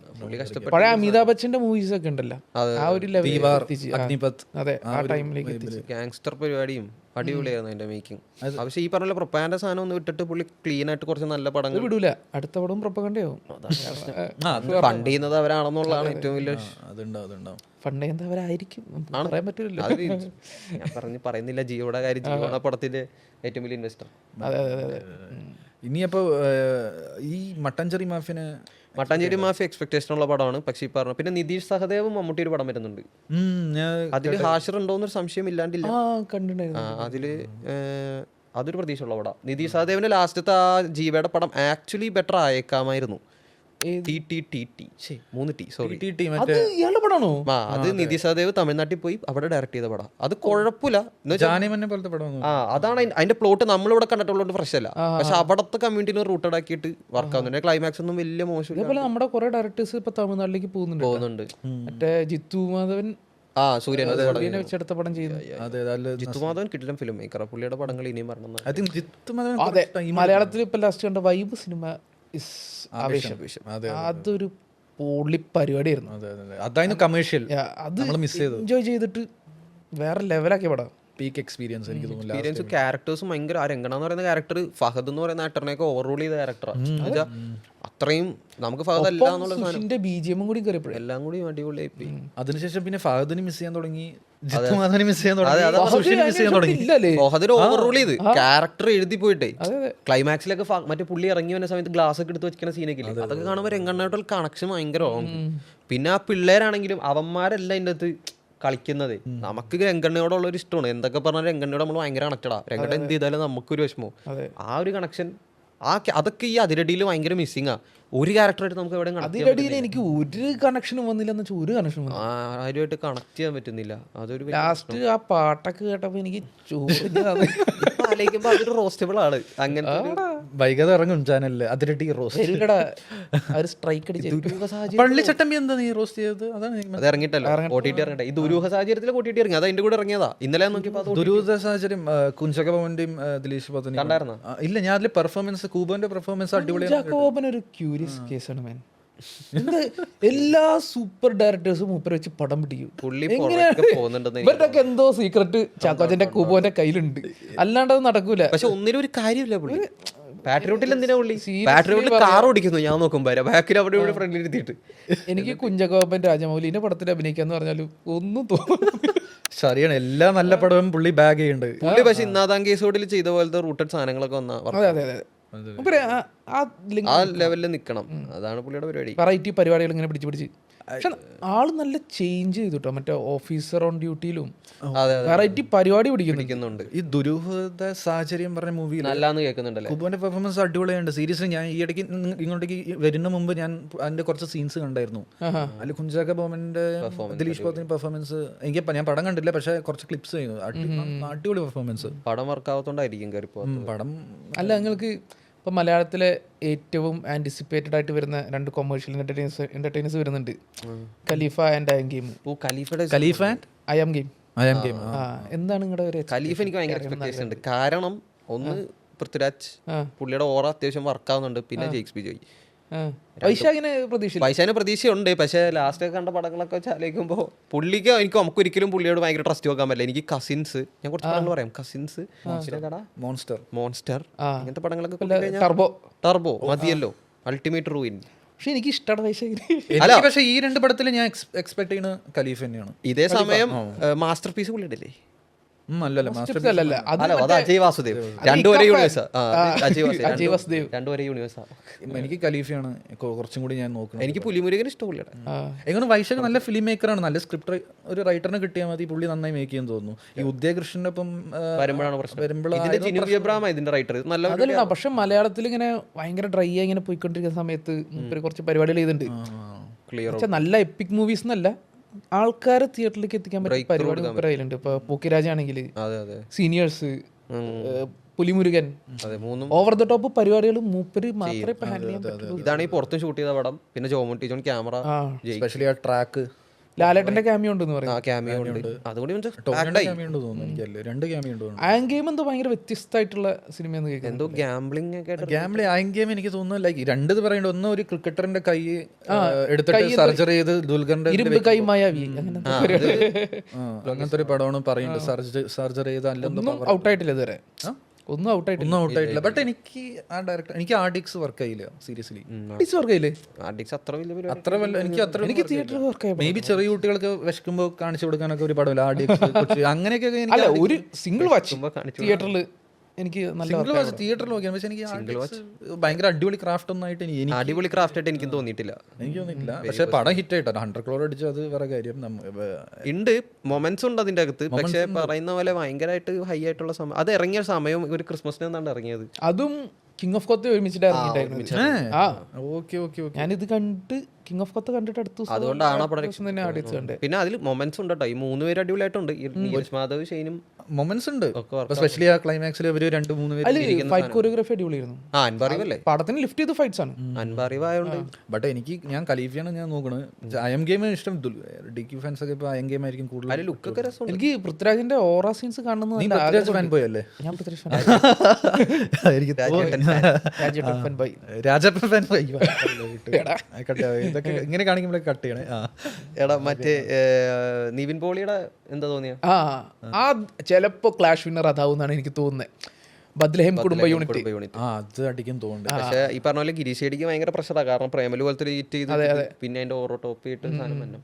പഴയ അമിതാഭ് ബച്ചന്റെ മൂവീസ് ഒക്കെ ഉണ്ടല്ലോ ആ ഒരു ലെവലിൽ അതെ ആ ടൈമിലേക്ക് എത്തിച്ചു. ഗാങ്സ്റ്റർ പരിപാടിയും അടിപൊളിയായിരുന്നു അതിന്റെ മേക്കിംഗ്. പക്ഷെ ഈ പറഞ്ഞ പ്രൊപ്പാഗൻഡ സാധനം ഒന്ന് വിട്ടിട്ട് പുള്ളി ക്ലീൻ ആയിട്ട് കുറച്ച് നല്ല പടങ്ങൾ വിടൂല. അടുത്ത പടവും പ്രൊപ്പഗൻഡയാവും. ഫണ്ട് ചെയ്യുന്നത് അവരാണെന്നുള്ളതാണ് ഏറ്റവും വലിയ. ഫണ്ട് ചെയ്യുന്നത് അവരായിരിക്കും, പറയാൻ പറ്റില്ലല്ലോ. ഞാൻ പറയുന്നില്ല. ജിയോയുടെ കാര്യം, ജിയോയുടെ പടത്തിന്റെ ഏറ്റവും വലിയ ഇൻവെസ്റ്റർ. അതെ അതെ അതെ. ഇനിയപ്പോ ഈ മട്ടാഞ്ചേരി മാഫിയ എക്സ്പെക്ടേഷൻ ഉള്ള പടമാണ്. പക്ഷെ ഈ പറഞ്ഞു പിന്നെ നിതീഷ് സഹദേവും മമ്മൂട്ടി ഒരു പടം വരുന്നുണ്ട്. അതില് ഹാഷർ ഉണ്ടോന്നൊരു സംശയം ഇല്ലാണ്ടില്ല. അതില് അതൊരു പ്രതീക്ഷയുള്ള പടം. നിതീഷ് സഹദേവിന്റെ ലാസ്റ്റത്തെ ആ ജീവയുടെ പടം ആക്ച്വലി ബെറ്റർ ആയേക്കാമായിരുന്നു. 3 T sorry. അത് നിതീഷ് സഹദേവ് തമിഴ്നാട്ടിൽ പോയി അവിടെ ഡയറക്ട് ചെയ്ത പടം. അത് കുഴപ്പമില്ല. അതാണ് അതിന്റെ പ്ലോട്ട് നമ്മളിവിടെ കണ്ടിട്ടുള്ളത് ഫ്രഷ് അല്ല. പക്ഷെ അവിടത്തെ കമ്മ്യൂണിറ്റിനെ റൂട്ടഡ് ആക്കിയിട്ട് വർക്ക് ആവുന്നുണ്ട്. ക്ലൈമാക്സ് ഒന്നും വലിയ മോശം. നമ്മുടെ കുറെ ഡയറക്ടേഴ്സ് ഇപ്പൊ തമിഴ്നാട്ടിലേക്ക് പോകുന്നുണ്ട്. മറ്റേ ജിത്തു മാധവൻ സൂര്യനെ വെച്ചെടുത്ത പടം ചെയ്യുന്നു. ജിത്തുമാധവൻ കിട്ടില്ല ഫിലിം മേക്കർ. പുള്ളിയുടെ പടങ്ങൾ ഇനിയും വരണം. അതെ, മലയാളത്തിൽ ഇപ്പൊ ലാസ്റ്റ് കണ്ട വൈബ് സിനിമ അതൊരു പൊളി പരിപാടിയായിരുന്നു. അതായിരുന്നു കമേഴ്ഷ്യൽ. അത് എൻജോയ് ചെയ്തിട്ട് വേറെ ലെവലാക്കിയ പടം. പീക്ക് എക്സ്പീരിയൻസ് എനിക്ക് തോന്നുന്നു. എക്സ്പീരിയൻസ് ക്യാരക്ടേഴ്സും ഭയങ്കര. ആ രംഗണ എന്ന് പറയുന്ന ക്യാരക്ടർ, ഫഹദ് എന്ന് പറയുന്ന ആക്ടറിനെയൊക്കെ ഓവർറൂൾ ചെയ്ത ക്യാരക്ടറാണ്. അത്രയും നമുക്ക് ഫഹദ് അല്ല എന്നുള്ള ബിജിഎമ്മും കൂടി എല്ലാം കൂടി അടിപൊളിയായി. അതിനുശേഷം പിന്നെ ഫഹദിന് മിസ് ചെയ്യാൻ തുടങ്ങി, മിസ് ചെയ്യാൻ തുടങ്ങി. ഫഹദിന് ഓവർറൂൾ ചെയ്ത് ക്യാരക്ടർ എഴുതി പോയിട്ടേ ക്ലൈമാക്സിലൊക്കെ മറ്റേ പുള്ളി ഇറങ്ങി വന്ന സമയത്ത് ഗ്ലാസ് ഒക്കെ എടുത്ത് വെക്കുന്ന സീനൊക്കെ ഇല്ലേ, അതൊക്കെ കാണുമ്പോൾ രംഗണ്ണായിട്ടുള്ള കണക്ഷൻ ഭയങ്കരമാണ്. പിന്നെ ആ പിള്ളേരാണെങ്കിലും അവന്മാരെല്ലാം അതിൻ്റെ അകത്ത് കളിക്കുന്നത്. നമുക്ക് രംഗണ്ണയോടുള്ള ഒരു ഇഷ്ടമാണ്. എന്തൊക്കെ പറഞ്ഞാൽ രംഗണ്ണയോട് നമ്മൾ ഭയങ്കര കണക്റ്റഡാ. രംഗണ്ണ എന്ത് ചെയ്താലും നമുക്കൊരു വിഷമവും. ആ ഒരു കണക്ഷൻ അതൊക്കെ ഈ അതിരടിയിൽ ഭയങ്കര മിസ്സിങ്ങാ. ഒരു ക്യാരക്ടറായിട്ട് നമുക്ക് എവിടെ അതിനിടയിൽ എനിക്ക് ഒരു കണക്ഷനും വന്നില്ലെന്ന് വെച്ചാൽ ഒരു കണക്ഷൻ വന്നു. ആരുമായിട്ട് കണക്ട് ചെയ്യാൻ പറ്റുന്നില്ല. അതൊരു ലാസ്റ്റ് ആ പാട്ടൊക്കെ കേട്ടപ്പോ എനിക്ക് ചോദിക്കുന്നത് ആലോചിക്കുമ്പോ അതൊരു റോസ്റ്റബിൾ ആണ്. അങ്ങനത്തെ വൈകാതെ ഇറങ്ങും ചാനലില് അതിരടി റോസ്റ്റ്. സ്ട്രൈക്ക് അടിച്ച് പള്ളിച്ചട്ടമ്പി എന്താ നീ റോസ്റ്റ് ചെയ്തത്? അതാണ് അത് ഇറങ്ങിയിട്ടല്ലോ, OTT ഇറങ്ങട്ടെ. ഈ ദുരൂഹ സാഹചര്യത്തിൽ OTT ഇറങ്ങി, അത് അതിന്റെ കൂടെ ഇറങ്ങിയതാ. ഇന്നലെ നോക്കിയപ്പോ ദുരൂഹ സാഹചര്യം കുഞ്ചക ഭവന്റെയും ദിലീഷ് പത്തനി കണ്ടായിരുന്നോ? ഇല്ല, ഞാൻ അതിൽ പെർഫോമൻസ്, കൂബോന്റെ പെർഫോമൻസ് അടിപൊളിയാണ്. ഒരു ക്യൂരിയസ് കേസാണ് മാൻ. എല്ലാ സൂപ്പർ ഡയറക്ടേഴ്സും മൂപ്പർ വെച്ച് പടം പിടിക്കും. പുള്ളി പോകുന്നുണ്ടെന്ന് ഇവരുടെയൊക്കെ എന്തോ സീക്രട്ട് ചാക്കോച്ചന്റെ കൂബോന്റെ കയ്യിലുണ്ട്, അല്ലാണ്ട് അത് നടക്കൂല. പക്ഷെ ഒന്നിനും ഒരു കാര്യമില്ല പുള്ളി. പാട്രിയോട്ടിൽ എന്തിനാ പുള്ളി? പാട്രിയോട്ടിൽ കാർ ഓടിക്കുന്നു ഞാൻ നോക്കുമ്പോ, ബാക്കിൽ അവിടെ ഇവിടെ ഫ്രണ്ടിൽ ഇരുത്തിയിട്ട്. എനിക്ക് കുഞ്ചകോപ്പൻ രാജമൗലിന്റെ പടത്തിൽ അഭിനയിക്കാന്ന് പറഞ്ഞാലും ഒന്നും തോന്നുന്നു. ശരിയാണ്, എല്ലാ നല്ല പടവും പുള്ളി ബാഗ് ചെയ്യുന്നുണ്ട്. പുള്ളി പക്ഷെ ഇന്നാതാം കേസോഡിൽ ചെയ്ത പോലത്തെ റൂട്ടഡ് സാധനങ്ങളൊക്കെ വന്നാ ആ ലെവലിൽ നിക്കണം. അതാണ് പുള്ളിയുടെ പരിപാടി. വെറൈറ്റി പരിപാടികൾ ഇങ്ങനെ പിടിച്ച് പക്ഷെ ആള് നല്ല ചേഞ്ച് ചെയ്തു കേട്ടോ. മറ്റേ ഓഫീസർ ഓൺ ഡ്യൂട്ടിയിലും വെറൈറ്റി പരിപാടി പിടിക്കുന്നുണ്ട്. ഈ ദുരൂഹത സാഹചര്യം പറഞ്ഞ മൂവിയിൽ നല്ലാന്ന് കേൾക്കുന്നുണ്ടല്ലേ. കുബോന്റെ പെർഫോമൻസ് അടിപൊളിയുണ്ട്. സീരിയസ്ലി ഞാൻ ഈ ഇടയ്ക്ക് ഇങ്ങോട്ടേക്ക് വരുന്ന മുമ്പ് ഞാൻ അതിന്റെ കുറച്ച് സീൻസ് കണ്ടായിരുന്നു. അതിൽ കുഞ്ചാക്ക ബോമന്റെ ദിലീഷ് പത്തിന് പെർഫോമൻസ് എനിക്ക് ഞാൻ പടം കണ്ടില്ല, പക്ഷെ കുറച്ച് ക്ലിപ്സ് ചെയ്യുന്നു. അടിപൊളി പെർഫോമൻസ്. പടം വർക്കാവത്തോണ്ടായിരിക്കും കയറിപ്പോ പടം. അല്ല, നിങ്ങൾക്ക് ഇപ്പം മലയാളത്തിലെ ഏറ്റവും ആന്റിസിപ്പേറ്റഡ് ആയിട്ട് വരുന്ന 2 കൊമേഴ്ഷ്യൽ എന്റർടൈനേഴ്സ് വരുന്നുണ്ട്, Khalifa and I am game. Khalifa and I am game. എന്താണ് നിങ്ങളുടെ ഒരു ഖലീഫ? എനിക്ക് ഭയങ്കര എക്സ്പെക്ടേഷൻ ഉണ്ട്. കാരണം ഒന്ന് പൃഥ്വിരാജ്, പുള്ളിയുടെ ഓറ അത്യാവശ്യം വർക്കാവുന്നുണ്ട്. പിന്നെ ജെയ്ക്സ് ബി ജോയ്. വൈശാഖിന് പ്രതീക്ഷയുണ്ട്. പക്ഷേ ലാസ്റ്റ് കണ്ട പടങ്ങളൊക്കെ വെച്ച് ആലോചിക്കുമ്പോൾ നമുക്ക് ഒരിക്കലും പുള്ളിയോട് ഭയങ്കര ട്രസ്റ്റ് വെക്കാൻ പറ്റില്ല. എനിക്ക് കസിൻസ്, ഞാൻ കുറച്ച് പടങ്ങൾ പറയാം. കസിൻസ്, മോൺസ്റ്റർ, ഇങ്ങനത്തെ പടങ്ങളൊക്കെ ടർബോ മതിയല്ലോ. Ultimate ruin. പക്ഷെ എനിക്ക് ഇഷ്ടമാണ് വൈശാഖിന്. അല്ല, പക്ഷേ ഈ 2 പടത്തിൽ ഞാൻ എക്സ്പെക്ട് ചെയ്യുന്ന ഖലീഫ തന്നെയാണ്. ഇതേ സമയം മാസ്റ്റർ പീസ് പുള്ളിയുടെ അജയ് വാസുദേവ് എനിക്ക് ഖലീഫയാണ് കുറച്ചും കൂടി ഞാൻ നോക്കുന്നത്. എനിക്ക് പുലിമുരുകൻ ഇഷ്ടമില്ല. എങ്ങനെ വൈശാഖ് നല്ല ഫിലിം മേക്കറാണ്. നല്ല സ്ക്രിപ്റ്റ് ഒരു റൈറ്ററിനെ കിട്ടിയാൽ മതി, പുള്ളി നന്നായി മേക്ക് ചെയ്യാൻ തോന്നുന്നു. ഈ ഉദയകൃഷ്ണന്റെ ഒപ്പം വരുമ്പോഴാണ് ഇതിന്റെ റൈറ്റർ നല്ല. അതല്ല, പക്ഷെ മലയാളത്തിൽ ഇങ്ങനെ ഭയങ്കര ഡ്രൈ ആയി ഇങ്ങനെ പോയിക്കൊണ്ടിരിക്കുന്ന സമയത്ത് കുറച്ച് പരിപാടികൾ ചെയ്തിട്ടുണ്ട്. നല്ല എപ്പിക് മൂവീസ് എന്നല്ല, ആൾക്കാരെ തിയേറ്ററിലേക്ക് എത്തിക്കാൻ പറ്റിയ പരിപാടി മൂപ്പരായിട്ടുണ്ട്. ഇപ്പൊ പൂക്കിരാജ് ആണെങ്കിൽ seniors, Pulimurugan, over the top പരിപാടികൾ മൂപ്പര് മാത്രമേ ഹാൻഡിൽ ചെയ്യാൻ പറ്റുള്ളൂ. ഇതാണ് ഈ പുറത്തും ഷൂട്ട് ചെയ്ത പടം. പിന്നെ ജോമോട്ടി ജോൺ ക്യാമറ, സ്പെഷ്യലി ആ ട്രാക്ക്, ലാലേട്ടന്റെ ക്യാമിയോ ഉണ്ടെന്ന് പറയും. അയൺ ഗെയിം എന്തോ ഭയങ്കര വ്യത്യസ്തമായിട്ടുള്ള സിനിമ എന്തോ ഗാംബ്ലിംഗ് അയൺ ഗെയിം എനിക്ക് തോന്നുന്നു ലൈക്ക് രണ്ടത് പറയണ്ട. ഒന്ന് ഒരു ക്രിക്കറ്ററിന്റെ കൈ എടുത്തിട്ട് സർജറി ചെയ്ത് ദുൽഖറിന്റെ ഇരുമ്പ് കൈ മായാവി അങ്ങനത്തെ ഒരു പടമാണ് പറയുന്നുണ്ട്. സർജറി ചെയ്ത് അല്ലൊന്നും ഔട്ടായിട്ടില്ല ഇതുവരെ, ഒന്നും ഔട്ടായിട്ടില്ല. ബട്ട് എനിക്ക് ആ ഡയറക്ടർ, എനിക്ക് ആർഡിക്സ് വർക്ക് ആയില്ല. സീരിയസ്ലി വർക്ക് ആയില്ലേ? അത്ര എനിക്ക് തിയേറ്റർ വർക്ക് ആയി. മേ ബി ചെറിയ കുട്ടികൾക്ക് വിശക്കുമ്പോൾ കാണിച്ചു കൊടുക്കാനൊക്കെ ഒരു പടമില്ല ആർഡിക്സ് അങ്ങനെയൊക്കെ. ഒരു സിംഗിൾ വാച്ച് തിയേറ്ററിൽ എനിക്ക് നല്ല തിയേറ്ററിൽ നോക്കിയാണ്. പക്ഷെ എനിക്ക് ഭയങ്കര അടിപൊളി ക്രാഫ്റ്റ് ഒന്നായിട്ട് അടിപൊളി ക്രാഫ്റ്റ് ആയിട്ട് എനിക്ക് തോന്നിയിട്ടില്ല. പക്ഷെ പടം ഹിറ്റ് ആയിട്ടോ. 100 crore അടിച്ചു, അത് വേറെ കാര്യം. ഉണ്ട്, മൊമെന്റ്സ് ഉണ്ട് അതിന്റെ അകത്ത്. പക്ഷെ പറയുന്ന പോലെ ഭയങ്കരമായിട്ട് ഹൈ ആയിട്ടുള്ള സമയം, അത് ഇറങ്ങിയ സമയം ഒരു ക്രിസ്മസിന് എന്താണ് ഇറങ്ങിയത്. അതും കിങ് ഓഫ് കൊത്ത ഒരുമിച്ചിട്ട് ഞാനിത് കണ്ട് കിങ് ഓഫ് കൊത്ത കണ്ടിട്ട് അടുത്ത് അതുകൊണ്ടാണ് പിന്നെ അതിൽ മൊമെന്റ്സ് ഉണ്ട് കേട്ടോ. ഈ 3 പേര് അടിപൊളിയായിട്ടുണ്ട്. മാധവ് ഷെയ്നും മൊമെന്റ്സ് ഉണ്ട്. സ്പെഷ്യലി ആ ക്ലൈമാക്സിൽ ഇവര് 2-3 പേര് ഫൈറ്റ് കൊറിയോഗ്രാഫി അടിപൊളിയായിരുന്നു. പടത്തിന് ലിഫ്റ്റ് ചെയ്ത ഫൈറ്റ്സ് ആണ്. ബട്ട് എനിക്ക് ഞാൻ ഖലീഫയാണ് ഞാൻ നോക്കണത്. അയം ഗെയിം ഇഷ്ടം. ഡിക്കി ഫാൻസ് ഒക്കെ അയം ഗെയിം ആയിരിക്കും കൂടുതൽ. ലുക്കൊക്കെ രസം. എനിക്ക് പൃഥ്വിരാജിന്റെ ഓറ സീൻസ് കാണുന്നത് ഫാൻ ബോയ് അല്ലേ? ഞാൻ പൃഥ്വിരാജ് രാജപ്പൻ ഫാൻ ബോയ്. ഇതൊക്കെ ഇങ്ങനെ കാണിക്കുമ്പോഴേ കട്ട് ചെയ്യണേ. എടാ മറ്റേ നിവിൻ പോളിയുടെ എന്താ തോന്നിയ ചിലപ്പോ ക്ലാഷ് വിന്നർ അതാവുന്നാണ് എനിക്ക് തോന്നുന്നത്. ബദ്ലഹേം കുടുംബ യൂണിറ്റ് അത് അടിക്കും തോന്നുന്നുണ്ട്. പക്ഷെ ഈ പറഞ്ഞ പോലെ ഗിരീഷ് ഷെഡിക്ക് ഭയങ്കര പ്രഷറാണ്. കാരണം പ്രേമലു പോലത്തെ ഹിറ്റ് ചെയ്ത് പിന്നെ അതിന്റെ ഓരോ ടോപ്പ് ചെയ്തിട്ട് സാധനം.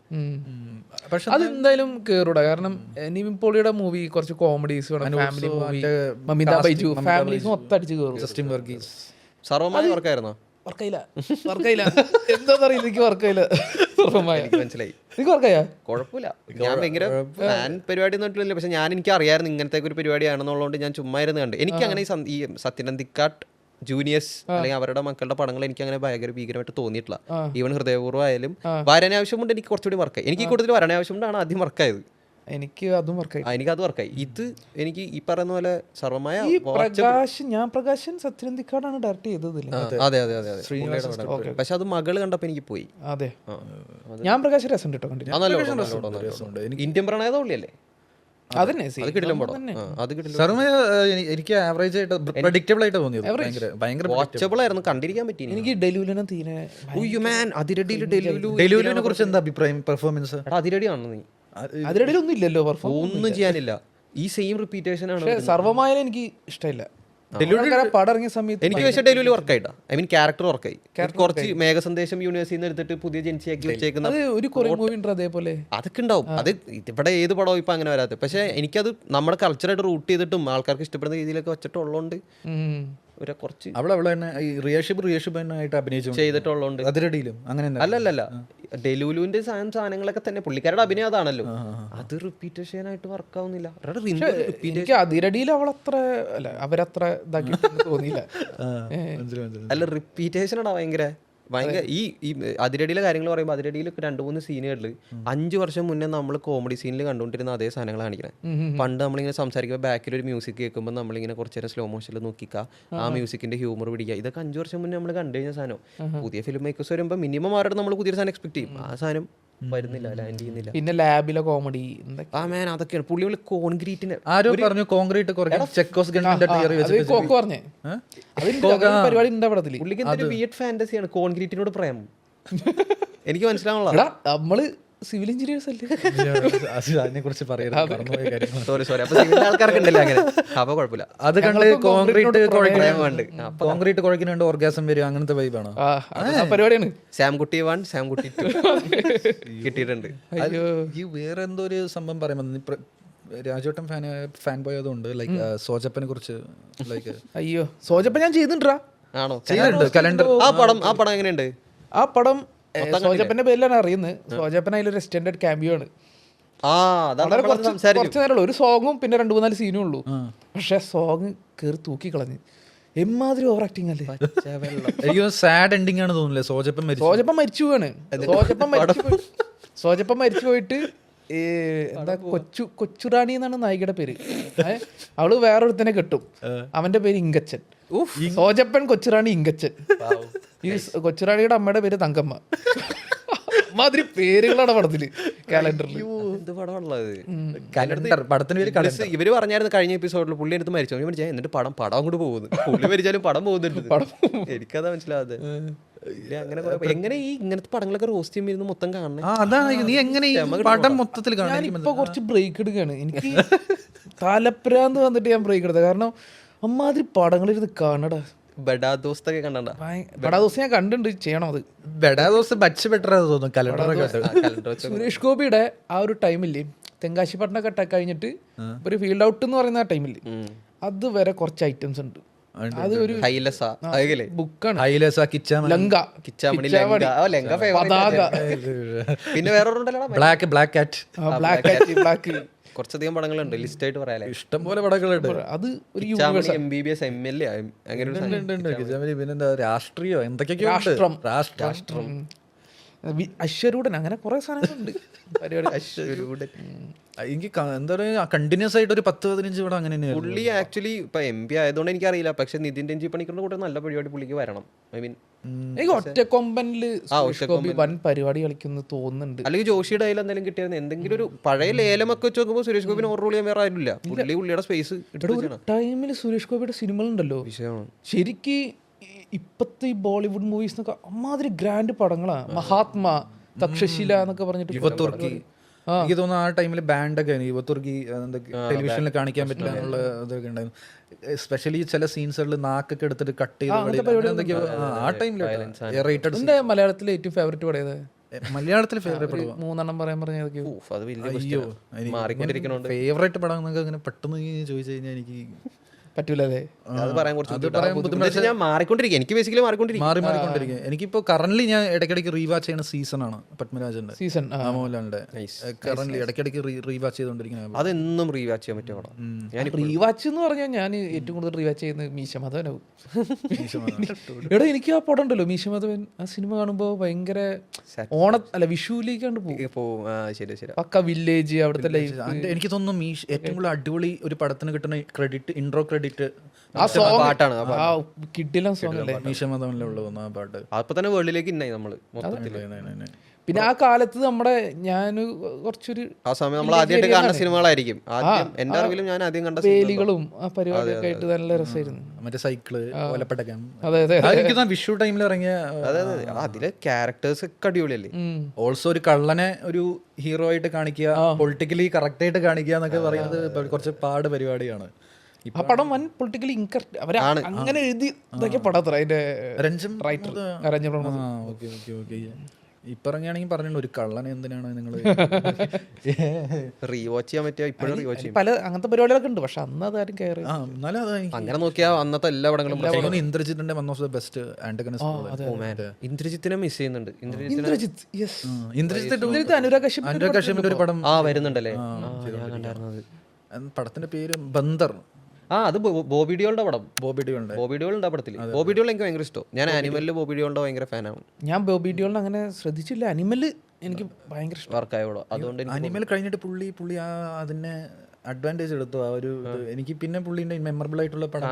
പക്ഷെ അതെന്തായാലും കേറൂടാ. കാരണം നിവിൻ പോളിയുടെ മൂവി കുറച്ച് comedies family movie, Mamitha Baiju, families മൊത്തം അടിച്ച് കയറും. സർവ്വമായി വർക്കായിരുന്നോ? വർക്കായില്ല എന്താന്നറിയില്ല, എനിക്ക് വർക്കായില്ല. മനസ്സിലായി. കുഴപ്പമില്ല. ഞാൻ ഭയങ്കര ഫാൻ പരിപാടി ഒന്നും. പക്ഷെ എനിക്ക് അറിയാമായിരുന്നു ഇങ്ങനത്തെ ഒരു പരിപാടിയാണെന്നുള്ളതുകൊണ്ട് ഞാൻ ചുമ്മാ ഇരുന്ന് കണ്ട്. എനിക്ക് അങ്ങനെ ഈ സത്യനന്ദിക്കാട്ട് ജൂനിയേഴ്സ് അല്ലെങ്കിൽ അവരുടെ മക്കളുടെ പടങ്ങൾ എനിക്ക് അങ്ങനെ ഭീകരമായിട്ട് തോന്നിയിട്ടില്ല. ഈവൻ ഹൃദയപൂർവ്വം ആയാലും വരണാവശ്യമുണ്ട് എനിക്ക് കുറച്ചുകൂടി വർക്കായി. എനിക്ക് ഈ കൂടുതൽ വരണാവശ്യമുണ്ടാണ് ആദ്യം വർക്കായത്. എനിക്ക് അതും വർക്കായി. എനിക്കത് വർക്കായി. ഇത് എനിക്ക് ഈ പറയുന്ന പോലെ സർവമായ പ്രകാശൻ സത്യനന്ദിക്കാടാണ് ഡയറക്റ്റ് ചെയ്തതില്ല. അതെ അതെ അതെ അതെ. പക്ഷെ അത് മകള് കണ്ടപ്പോ എനിക്ക് പോയി. അതെ, ഞാൻ പ്രകാശൻ രസം കേട്ടോ കണ്ടിട്ട്. ഇന്ത്യൻ പ്രണയത ഉള്ളിയല്ലേ അതന്നെ അത് കിടിലം പടം. അത് കിടിലം സർവമയ എനിക്ക് ആവറേജ് ആയിട്ട് പ്രെഡിക്റ്റബിൾ ആയിട്ട് തോന്നിയത്. ഭയങ്കര വാച്ചബിൾ ആയിരുന്നു, കണ്ടിരിക്കാൻ പറ്റി. എനിക്ക് ഡെലുവിനെ തീരെ ഡെലുവിനെ കുറിച്ച് എന്താ അഭിപ്രായം? പെർഫോമൻസ് അതിരടിയാണ്. നീ അതിനിടയിൽ ഒന്നും ഇല്ലല്ലോ, ഒന്നും ചെയ്യാനില്ല, ഈ സെയിം റിപ്പീറ്റേഷൻ ആണ്. സർവമായ എനിക്ക് ഇഷ്ടമില്ല. പടം ഇറങ്ങിയ സമയത്ത് എനിക്ക് പക്ഷേ ഡെലിവറി വർക്കായിട്ടാ. ഐ മീൻ ക്യാരക്ടർ വർക്കായി. കുറച്ച് മേഘസന്ദേശം യൂണിവേഴ്സിൽ നിന്ന് എടുത്തിട്ട് പുതിയ ജനിച്ചിയാക്കി വെച്ചേക്കുന്ന ഒരു കൊറിയൻ മൂവി ഉണ്ട് അതേപോലെ. അതൊക്കെ ഉണ്ടാവും. അത് ഇവിടെ ഏത് പടവും ഇപ്പൊ അങ്ങനെ വരാത്തത്. പക്ഷെ എനിക്കത് നമ്മുടെ കൾച്ചറായിട്ട് റൂട്ട് ചെയ്തിട്ടും ആൾക്കാർക്ക് ഇഷ്ടപ്പെടുന്ന രീതിയിലൊക്കെ വെച്ചിട്ടുള്ളതുകൊണ്ട് ഒരു കുറച്ച് അവളെ തന്നെ റിയേഷിപ്പ് ആയിട്ട് അഭിനയിച്ചു ചെയ്തിട്ടുള്ളതുകൊണ്ട് അതിരടിയിലും അങ്ങനെ അല്ലല്ല ഡെലുലുവിന്റെ സാധനങ്ങളൊക്കെ തന്നെ പുള്ളിക്കാരുടെ അഭിനയം അതാണല്ലോ. അത് റിപ്പീറ്റ് ചെയ്യാനായിട്ട് വർക്ക് ആവുന്നില്ല. എനിക്ക് അതിരടിയിൽ അവളത്ര അല്ല, അവരത്ര ഇതാക്കി തോന്നിയില്ല. അല്ല റിപ്പീറ്റേഷൻ ആടാ ഭയങ്കര ഈ അതിരടിയിലെ കാര്യങ്ങൾ പറയുമ്പോൾ അതിരടിയിൽ 2-3 സീനുകളിൽ 5 വർഷം മുന്നേ നമ്മൾ കോമഡി സീനിൽ കണ്ടുകൊണ്ടിരുന്ന അതേ സാധനങ്ങൾ കാണിക്കണേ. പണ്ട് നമ്മളിങ്ങനെ സംസാരിക്കുമ്പോൾ ബാക്കിൽ ഒരു മ്യൂസിക് കേൾക്കുമ്പോൾ നമ്മളിങ്ങനെ കുറച്ച് നേരം സ്ലോ മോഷനിൽ നോക്കിക്കുക, ആ മ്യൂസിക്കിന്റെ ഹ്യൂമർ പിടിക്കുക. ഇതൊക്കെ 5 വർഷം മുന്നേ നമ്മൾ കണ്ടു കഴിഞ്ഞ സാധനം. പുതിയ ഫിലിം മേക്കേഴ്സ് വരുമ്പോൾ മിനിമം അവരുടെ നമ്മൾ പുതിയൊരു സാധനം എക്സ്പെക്ട് ചെയ്യും. ആ സാധനം വരുന്നില്ല, ലാൻഡ് ചെയ്യുന്നില്ല. പിന്നെ ലാബിലെ കോമഡി അതൊക്കെയാണ് പുള്ളി കോൺക്രീറ്റിന് ആരോ പറഞ്ഞു കോൺക്രീറ്റ് പറഞ്ഞേ പരിപാടി ഉണ്ട് പടത്തില്. പുള്ളിക്ക് എന്തൊരു വിയർഡ് ഫാന്റസിയാണ് കോൺക്രീറ്റിനോട് പ്രേമം. എനിക്ക് മനസ്സിലാവുള്ള നമ്മള് സിവിൽ എഞ്ചിനീയേഴ്സ് അല്ലേ, അതിനെ കുറിച്ച് സോറി അപ്പൊ സിവിൽ ആൾക്കാർക്ക് ഉണ്ടല്ലോ അങ്ങനെ. അപ്പൊ കുഴപ്പമില്ല. അത് കണ്ട് കോൺക്രീറ്റ് കുഴക്കുന്നുണ്ട് ഓർഗാസം വരും, അങ്ങനത്തെ വൈബാണോ പരിപാടിയാണ്. സാംകുട്ടി 1 സാംകുട്ടി 2 കിട്ടിയിട്ടുണ്ട്. ഈ വേറെ എന്തോ ഒരു സംഭവം പറയുമ്പോൾ രാജോട്ടൻ ഫാൻ ബോയ് അതുകൊണ്ട് ലൈക്ക് സോജപ്പനെ കുറിച്ച് ലൈക്ക് അയ്യോ സോജപ്പൻ ഞാൻ ചെയ്തിട്ടുണ്ടാ. ആണോ? കലണ്ടർ ആ പടം എങ്ങനെയുണ്ട്? ആ പടം സോജപ്പന്റെ പേരിലാണ് അറിയുന്നത്. സോജപ്പൻ അതിലൊരു എക്സ്റ്റൻഡഡ് ക്യാമ്പിയോ ആണ്. കുറച്ച് നേരമുള്ളൂ, ഒരു സോങ്ങും പിന്നെ 2-3 സീനും ഉള്ളൂ. പക്ഷെ സോങ് കേറി തൂക്കി കളഞ്ഞ് എമ്മാതിരി ഓവർ ആക്ടിങ് അല്ലേ. എനിക്ക് സാഡ് എൻഡിങ് ആണ് തോന്നുന്നില്ലേ? സോജപ്പൻ മരിച്ചു പോവാണ്. സോജപ്പൻ മരിച്ചു പോയിട്ട് എന്താ കൊച്ചുറാണി എന്നാണ് നായികയുടെ പേര്. അവള് വേറൊരുത്തനെ കെട്ടും, അവന്റെ പേര് ഇങ്കച്ചൻ. സോജപ്പൻ കൊച്ചുറാണി ഇങ്കച്ചൻ. ഈ കൊച്ചുറാണിയുടെ അമ്മയുടെ പേര് തങ്കമ്മ. മാതിരി പേരുകളാണ് പടത്തില്, കാലണ്ടറിൽ. ഇവര് പറഞ്ഞായിരുന്നു കഴിഞ്ഞ എപ്പിസോഡിൽ പുള്ളി എടുത്ത് മരിച്ചു. എന്നിട്ട് പടം അങ്ങോട്ട് പോകുന്നു. പുള്ളി മരിച്ചാലും പടം പോകുന്നുണ്ട്. എനിക്കതാ മനസ്സിലാവാതെ. അങ്ങനെ എങ്ങനെ ഈ ഇങ്ങനത്തെ പടങ്ങളൊക്കെ റോസ്റ്റ് ചെയ്യുമ്പോൾ മൊത്തം കാണണം. നീ എങ്ങനെ പടം മൊത്തത്തിൽ ഇപ്പൊ കുറച്ച് ബ്രേക്ക് എടുക്കുകയാണ്. എനിക്ക് തലപ്രാന്ത് വന്നിട്ട് ഞാൻ ബ്രേക്ക് എടുത്തത്. കാരണം അമ്മാതിരി പടങ്ങളിരുന്ന് കാണടാ. ബഡാ ദോസ്തൊക്കെ കണ്ട. ബഡാ ദോസ്ത് ഞാൻ കണ്ടിട്ടുണ്ട്, ചെയ്യണം. അത് ബഡാ ദോസ്ത് ബച്ച് ബെറ്റർ തോന്നുന്നു. കലണ്ടർ സുരേഷ് ഗോപിയുടെ ആ ഒരു ടൈമില്ലേ, തെങ്കാശിപ്പട്ടണൊക്കെ കഴിഞ്ഞിട്ട് ഒരു ഫീൽഡ് ഔട്ട് എന്ന് പറയുന്ന ആ ടൈമില്ലേ, അതുവരെ കുറച്ച് ഐറ്റംസ് ഉണ്ട്. അത് ഒരു ബുക്കാണ്. പിന്നെ വേറെ ബ്ലാക്ക് കുറച്ചധികം പടങ്ങളുണ്ട്, ലിസ്റ്റ് ആയിട്ട് പറയാല്ലേ. ഇഷ്ടം പോലെ പടങ്ങളുണ്ട്. അത് ഒരു MBBS MLA അങ്ങനെ രാഷ്ട്രീയോ എന്തൊക്കെയോ രാഷ്ട്രം അശ്വരൂഢൻ അങ്ങനെ കുറെ സാധനങ്ങളുണ്ട് പരിപാടി. അശ്വരൂഢൻ എനിക്ക് എന്താ പറയുക, കണ്ടിന്യൂസ് ആയിട്ട് ഒരു 10-15 പടം അങ്ങനെ തന്നെയാണ്. പുള്ളി ആക്ച്വലി ഇപ്പൊ MP ആയതുകൊണ്ട് എനിക്കറിയില്ല. പക്ഷെ നിതിൻ രഞ്ജി പണിക്കറിന്റെ കൂടെ നല്ല പരിപാടി പുള്ളിക്ക് വരണം. ഐ മീൻ എനിക്ക് ഒറ്റക്കൊമ്പനില് വൻ പരിപാടി കളിക്കുന്നു തോന്നുന്നുണ്ട്. അല്ലെങ്കിൽ ജോഷിയുടെ കയ്യിൽ എന്തെങ്കിലും കിട്ടിയായിരുന്നു. എന്തെങ്കിലും ഒരു പഴയ ലേലമൊക്കെ വെച്ച് നോക്കുമ്പോൾ സുരേഷ് ഗോപിനെ ഓവർ റോൾ ചെയ്യാൻ വേറെ ആരുമില്ല. പുള്ളിയുടെ സ്പേസ് ടൈമിൽ സുരേഷ് ഗോപിയുടെ സിനിമകളുണ്ടല്ലോ ശരിക്ക് ഇപ്പത്തെ ഈ ബോളിവുഡ് മൂവീസ് എന്നൊക്കെ അമ്മാതിരി ഗ്രാൻഡ് പടങ്ങളാ. മഹാത്മാ, തക്ഷശില എന്നൊക്കെ പറഞ്ഞിട്ട്. യുവതുർക്കി എനിക്ക് തോന്നുന്നു ആ ടൈമിൽ ബാൻഡൊക്കെ യുവതുർക്കി ടെലിവിഷനിൽ കാണിക്കാൻ പറ്റില്ല എന്നുള്ള ഇതൊക്കെ ഉണ്ടായിരുന്നു. എസ്പെഷ്യലി ചില സീൻസുകളിൽ നാക്കൊക്കെ എടുത്തിട്ട് കട്ട് ചെയ്ത് ആ ടൈമിൽ. മലയാളത്തിലെ ഏറ്റവും ഫേവറേറ്റ് പടം ഏതാ? മലയാളത്തിലെ ഫേവറേറ്റ് പടം 3 പറയാൻ പറഞ്ഞ ഫേവറേറ്റ് പടം എന്നൊക്കെ അങ്ങനെ പെട്ടെന്ന് ചോദിച്ചു കഴിഞ്ഞാൽ എനിക്ക് പറ്റൂല അതെ. അത് പറയാൻ കുറച്ച് പറയാൻ ബുദ്ധിമുട്ട്. ഞാൻ മാറിക്കൊണ്ടിരിക്കും, എനിക്ക് ബേസിക്കലി മാറിക്കൊണ്ടിരിക്കും. മാറിക്കൊണ്ടിരിക്കും. എനിക്കിപ്പോ കറന്റ് ഞാൻ ഇടയ്ക്കിടയ്ക്ക് റീവാച്ച് ചെയ്യുന്ന സീസണാണ് പത്മരാജന്റെ സീസൺ മോഹൻലാലിന്റെ. കറന്റ് ഇടയ്ക്കിടയ്ക്ക് റീവാച്ച് ചെയ്തോണ്ടിരിക്കുന്ന അതെന്നും റീവാച്ച് ചെയ്യാൻ പറ്റിയ പടം. ഞാൻ റീവാച്ച് എന്ന് പറഞ്ഞാൽ ഞാൻ ഏറ്റവും കൂടുതൽ റീവാച്ച് ചെയ്യുന്നത് മീശ മാധവനാവും. എടാ എനിക്ക് ആ പടം ഉണ്ടല്ലോ മീശ മാധവൻ, ആ സിനിമ കാണുമ്പോൾ ഭയങ്കര വിഷുവിലേക്കാണ്ട് പോകും. ശരി ശരി. പക്ക വില്ലേജ് അവിടുത്തെ ലൈഫ്. എനിക്ക് തോന്നുന്നു ഏറ്റവും കൂടുതൽ അടിപൊളി ഒരു പടത്തിന് കിട്ടുന്ന ക്രെഡിറ്റ് ഇൻട്രോ ക്രെഡിറ്റ് ആ സോങ് പാട്ടാണ്. ആ കിഡിലൻ സോങ് അല്ലേ മീശമതമല്ലേ ഉള്ളൂ ആ പാട്ട്. അപ്പൊ തന്നെ വേൾഡിലേക്ക് ഇന്നായി നമ്മള് മൊത്തത്തില്. പിന്നെ ആ കാലത്ത് നമ്മുടെ ഞാൻ കുറച്ചൊരു ആ സമയം നമ്മൾ ആദ്യമായിട്ട് കാണുന്ന സിനിമകളായിരിക്കും. ആദ്യം എന്റെ അറിവിലും ഞാൻ ആദ്യം കണ്ട വേലികളും ആ പരിപാടിയൊക്കെ ആയിട്ട് നല്ല രസമായിരുന്നു. മറ്റേ സൈക്കിള് ഓലപ്പടക്കം. അതെ അതെ. എനിക്ക് വിഷു ടൈമിൽ ഇറങ്ങിയ അതെ അതെ. അതിലെ ക്യാരക്ടേഴ്സ് ഒക്കെ അടിപൊളിയല്ലേ. ഓൾസോ ഒരു കള്ളനെ ഒരു ഹീറോ ആയിട്ട് കാണിക്കുക, പൊളിറ്റിക്കലി കറക്റ്റ് ആയിട്ട് കാണിക്കുക എന്നൊക്കെ പറയുന്നത് കുറച്ച് പാട് പരിപാടിയാണ്. ആ പടം വൻ പൊളിറ്റിക്കലി ഇൻകറക്റ്റ് അവര് അങ്ങനെ എഴുതി ഇതൊക്കെ പടത്ര അതിന്റെ റൈറ്റർ രഞ്ജൻ. ഇപ്പൊ ഇറങ്ങിയാണെങ്കിൽ പറഞ്ഞു ഒരു കള്ളനെ എന്തിനാണ് നിങ്ങൾ റീവാച്ച് ചെയ്യാൻ പറ്റിയ ഇപ്പോഴും റീവാച്ച് ചെയ്യും. പല അങ്ങനത്തെ പരിപാടികളൊക്കെ ഉണ്ട്, പക്ഷെ അന്ന് അതാരും കയറി. അങ്ങനെ നോക്കിയാൽ അന്നത്തെ എല്ലാ പടങ്ങളും ഇന്ദ്രജിത്തിന്റെ വൺ ഓഫ് ദ ബെസ്റ്റ് ഇന്ദ്രജിത്തിനെ മിസ് ചെയ്യുന്നുണ്ട്. ഇന്ദ്രജിത്ത് അനുരാഗ് കശ്യപിന്റെ ഒരു പടം വരുന്നുണ്ടല്ലേ, ഞാൻ കണ്ടായിരുന്നത്. പടത്തിന്റെ പേര് ബന്ദർ. അത് ബോബി ഡിയോളുടെ പടം. ബോബി ഡിയോളിന്റെ പടത്തില് ബോബി ഡിയോൾ എനിക്ക് ഭയങ്കര ഇഷ്ടം. ഞാൻ ആനിമലില് ബോബി ഡിയോളിന്റെ ഭയങ്കര ഫാനാണ്. ഞാൻ ബോബി ഡിയോളിനെ അങ്ങനെ ശ്രദ്ധിച്ചില്ല. അനിമല് എനിക്ക് ഭയങ്കര ഇഷ്ടം വർക്കായ പടം. അതുകൊണ്ട് അനിമൽ കഴിഞ്ഞിട്ട് പുള്ളി അതിനെ അഡ്വാൻറ്റേജ് എടുത്തു. ആ ഒരു എനിക്ക് പിന്നെ പുള്ളിന്റെ മെമ്മറബിൾ ആയിട്ടുള്ള പടം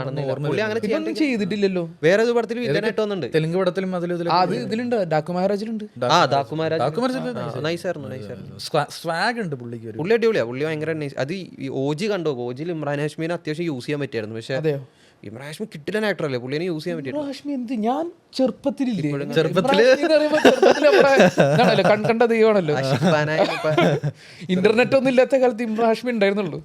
ചെയ്തിട്ടില്ലല്ലോ. വേറെ ഒരു പടത്തിൽ വില്ലനായിട്ട് വന്നിട്ടുണ്ട്. തെലുങ്ക് പടത്തിലും ഇതിലുണ്ട്, ഡാക്കുമാരാജിലുണ്ട്. സ്വാഗ് ഉണ്ട് പുള്ളിക്ക്. പുള്ളി അടിപൊളിയാ. പുള്ളി ഭയങ്കര നൈസ്. അത് ഓജി കണ്ടോ? ഓജിൽ ഇമ്രാൻ ഹാഷ്മിനെ അത്യാവശ്യം യൂസ് ചെയ്യാൻ പറ്റിയായിരുന്നു. പക്ഷെ ഇമ്രാൻ ഹാഷ്മി കിട്ടില്ല ആക്ടറല്ലേ, പുള്ളിനെ യൂസ് ചെയ്യാൻ പറ്റില്ല. ഞാൻ ചെറുപ്പത്തിലില്ലേ, കണ്ട ദൈവമാണല്ലോ. ഇന്റർനെറ്റ് ഒന്നും ഇല്ലാത്ത കാലത്ത് ഇമ്രാൻ ഹാഷ്മി ഉണ്ടായിരുന്നുള്ളൂ.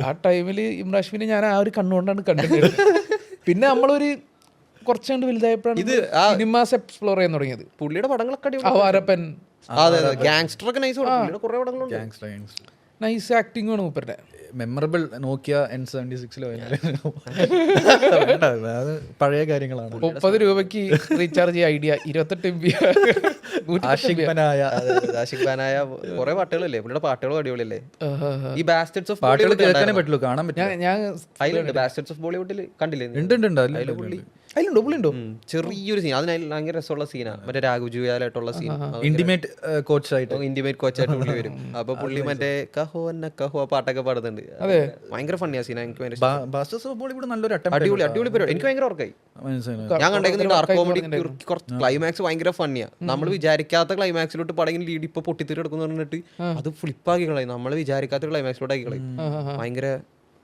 ആ ടൈമില് ഇമ്രാൻ ഹാഷ്മിനെ ഞാൻ ആ ഒരു കണ്ണുകൊണ്ടാണ് കണ്ടിട്ടുള്ളത്. പിന്നെ നമ്മളൊരു കുറച്ചുകൊണ്ട് വലുതായപ്പോഴാണ് ഇത് സിനിമാസ് എക്സ്പ്ലോർ ചെയ്യാൻ തുടങ്ങിയത്. പുള്ളിയുടെ പടങ്ങളൊക്കെ അവാരപ്പൻ, ഗാങ്സ്റ്റർ ഒക്കെ നൈസ്. കുറെ പടങ്ങളുണ്ട്. നൈസ് ആക്ടിംഗ് ആണ് മൂപ്പരുടെ. മെമ്മറബിൾ നോക്കിയ N76 പഴയ കാര്യങ്ങളാണ്. 30 രൂപയ്ക്ക് റീചാർജ് ചെയ്യ ഐഡിയ 28 MB. ആഷിഖ് ഖാനായ കുറെ പാട്ടുകളല്ലേ പുള്ളിയുടെ. പാട്ടുകളും അടിപൊളിയല്ലേ. ഈ ബാസ്റ്റേഴ്സ് ഓഫ് പാട്ടുകൾ കേൾക്കാനേ പറ്റുള്ളൂ, കാണാൻ പറ്റും. ഞാൻ അതിലുണ്ട് ബാസ്റ്റേഴ്സ് ഓഫ് ബോളിവുഡിൽ കണ്ടില്ലേ? അതിലുണ്ടോ പുള്ളിയുണ്ടോ? ചെറിയൊരു സീൻ, അതിന് ഭയങ്കര രസമുള്ള സീനാണ്. മറ്റേ രാഘു ജുയാലായിട്ടുള്ള സീൻ. ഇന്റിമേറ്റ് കോച്ചായിട്ട് പുള്ളി വരും. അപ്പൊ പുള്ളി മറ്റേ കഹോ ആ പാട്ടൊക്കെ പാടുന്നുണ്ട്. ഭയങ്കര ഫണ്ണിയാ സീൻ. എനിക്ക് അടിപൊളി പരിപാടി. എനിക്ക് ഭയങ്കര ഓർക്കായി. ഞാൻ കണ്ടേക്കുന്ന ഡാർക്ക് കോമഡി കുറച്ച് ക്ലൈമാക്സ് ഭയങ്കര ഫണ്ണിയാ. നമ്മൾ വിചാരിക്കാത്ത ക്ലൈമാക്സിലോട്ട് പടങ്ങിന് ലീഡ് ഇപ്പൊ പൊട്ടിത്തെറി എടുക്കുന്ന പറഞ്ഞിട്ട് അത് ഫ്ലിപ്പാക്കി കളയും. നമ്മൾ വിചാരിക്കാത്ത ക്ലൈമാക്സിലോട്ട് ആക്കി കളയും. ഭയങ്കര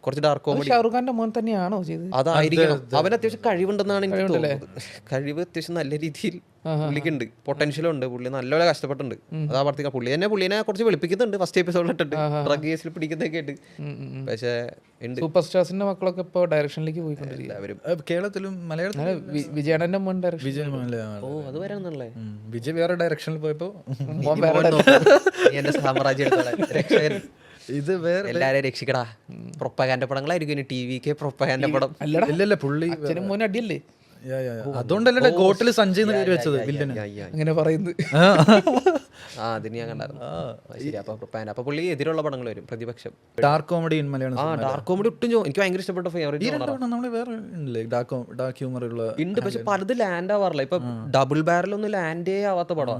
കുറച്ച് ഡാർക്ക് കോമഡി. ഷാറുഖ് ഖാന്റെ മോൻ തന്നെയാണോ ചെയ്തത്? അതായിരിക്കണം. അവന് അത്യാവശ്യം കഴിവുണ്ടെന്നാണ് എനിക്ക് തോന്നുന്നത്. കഴിവ് അത്യാവശ്യം നല്ല രീതിയിൽ പുള്ളിക്കുണ്ട്, പൊട്ടൻഷ്യലും ഉണ്ട്. പുള്ളി നല്ലപോലെ കഷ്ടപ്പെട്ടുണ്ട്. അതാ പറഞ്ഞ പുള്ളിനെ കുറച്ച് വെളുപ്പിക്കുന്നുണ്ട് ഫസ്റ്റ് എപ്പിസോഡിലിട്ടിട്ട്, ഡ്രഗ് കേസിൽ പിടിക്കുന്നതൊക്കെ ആയിട്ട്. പക്ഷേ സൂപ്പർ സ്റ്റാർസിന്റെ മക്കളൊക്കെ ഇപ്പൊ ഡയറക്ഷനിലേക്ക് പോയിക്കൊണ്ടിരിക്കുക. അവരും കേരളത്തിലും മലയാളത്തിലും വിജയന്റെ മോൻ ഡയറക്ഷൻ. അത് വരാന്നല്ലേ. വിജയ് വേറെ ഡയറക്ഷനിൽ പോയപ്പോ എന്റെ സാമ്രാജ്യം ഇത് വേറെ എല്ലാരെയും രക്ഷിക്കടാ. പ്രൊപ്പഗാൻഡ പടങ്ങളായിരിക്കും ഇനി ടിവിക്ക് പ്രൊപ്പഗാൻഡ പടം. അല്ലല്ല പുള്ളി അച്ഛനും മോനും അടിയല്ലേ. അതുകൊണ്ടല്ലേ ഗോട്ടില് സഞ്ജയ് എന്ന് പേര് വെച്ചത് വില്ലന്. അങ്ങനെ പറയുന്നത്. അതിന് ഞാൻ കണ്ടായിരുന്നു. അപ്പൊ പുള്ളി എതിരുള്ള പടങ്ങൾ വരും. പ്രതിപക്ഷം dark comedy in Malayalam. Dark comedy ഒട്ടും എനിക്ക് ഭയങ്കര ഇഷ്ടപ്പെട്ട ഫേവറേറ്റ് ഡാർക്ക് ഹ്യൂമർ ഉള്ള ഉണ്ട്. പക്ഷെ പലത് ലാൻഡ് ആവാറില്ല. ഇപ്പൊ ഡബിൾ ബാരൽ ഒന്നും ലാൻഡേ ആവാത്ത പടം.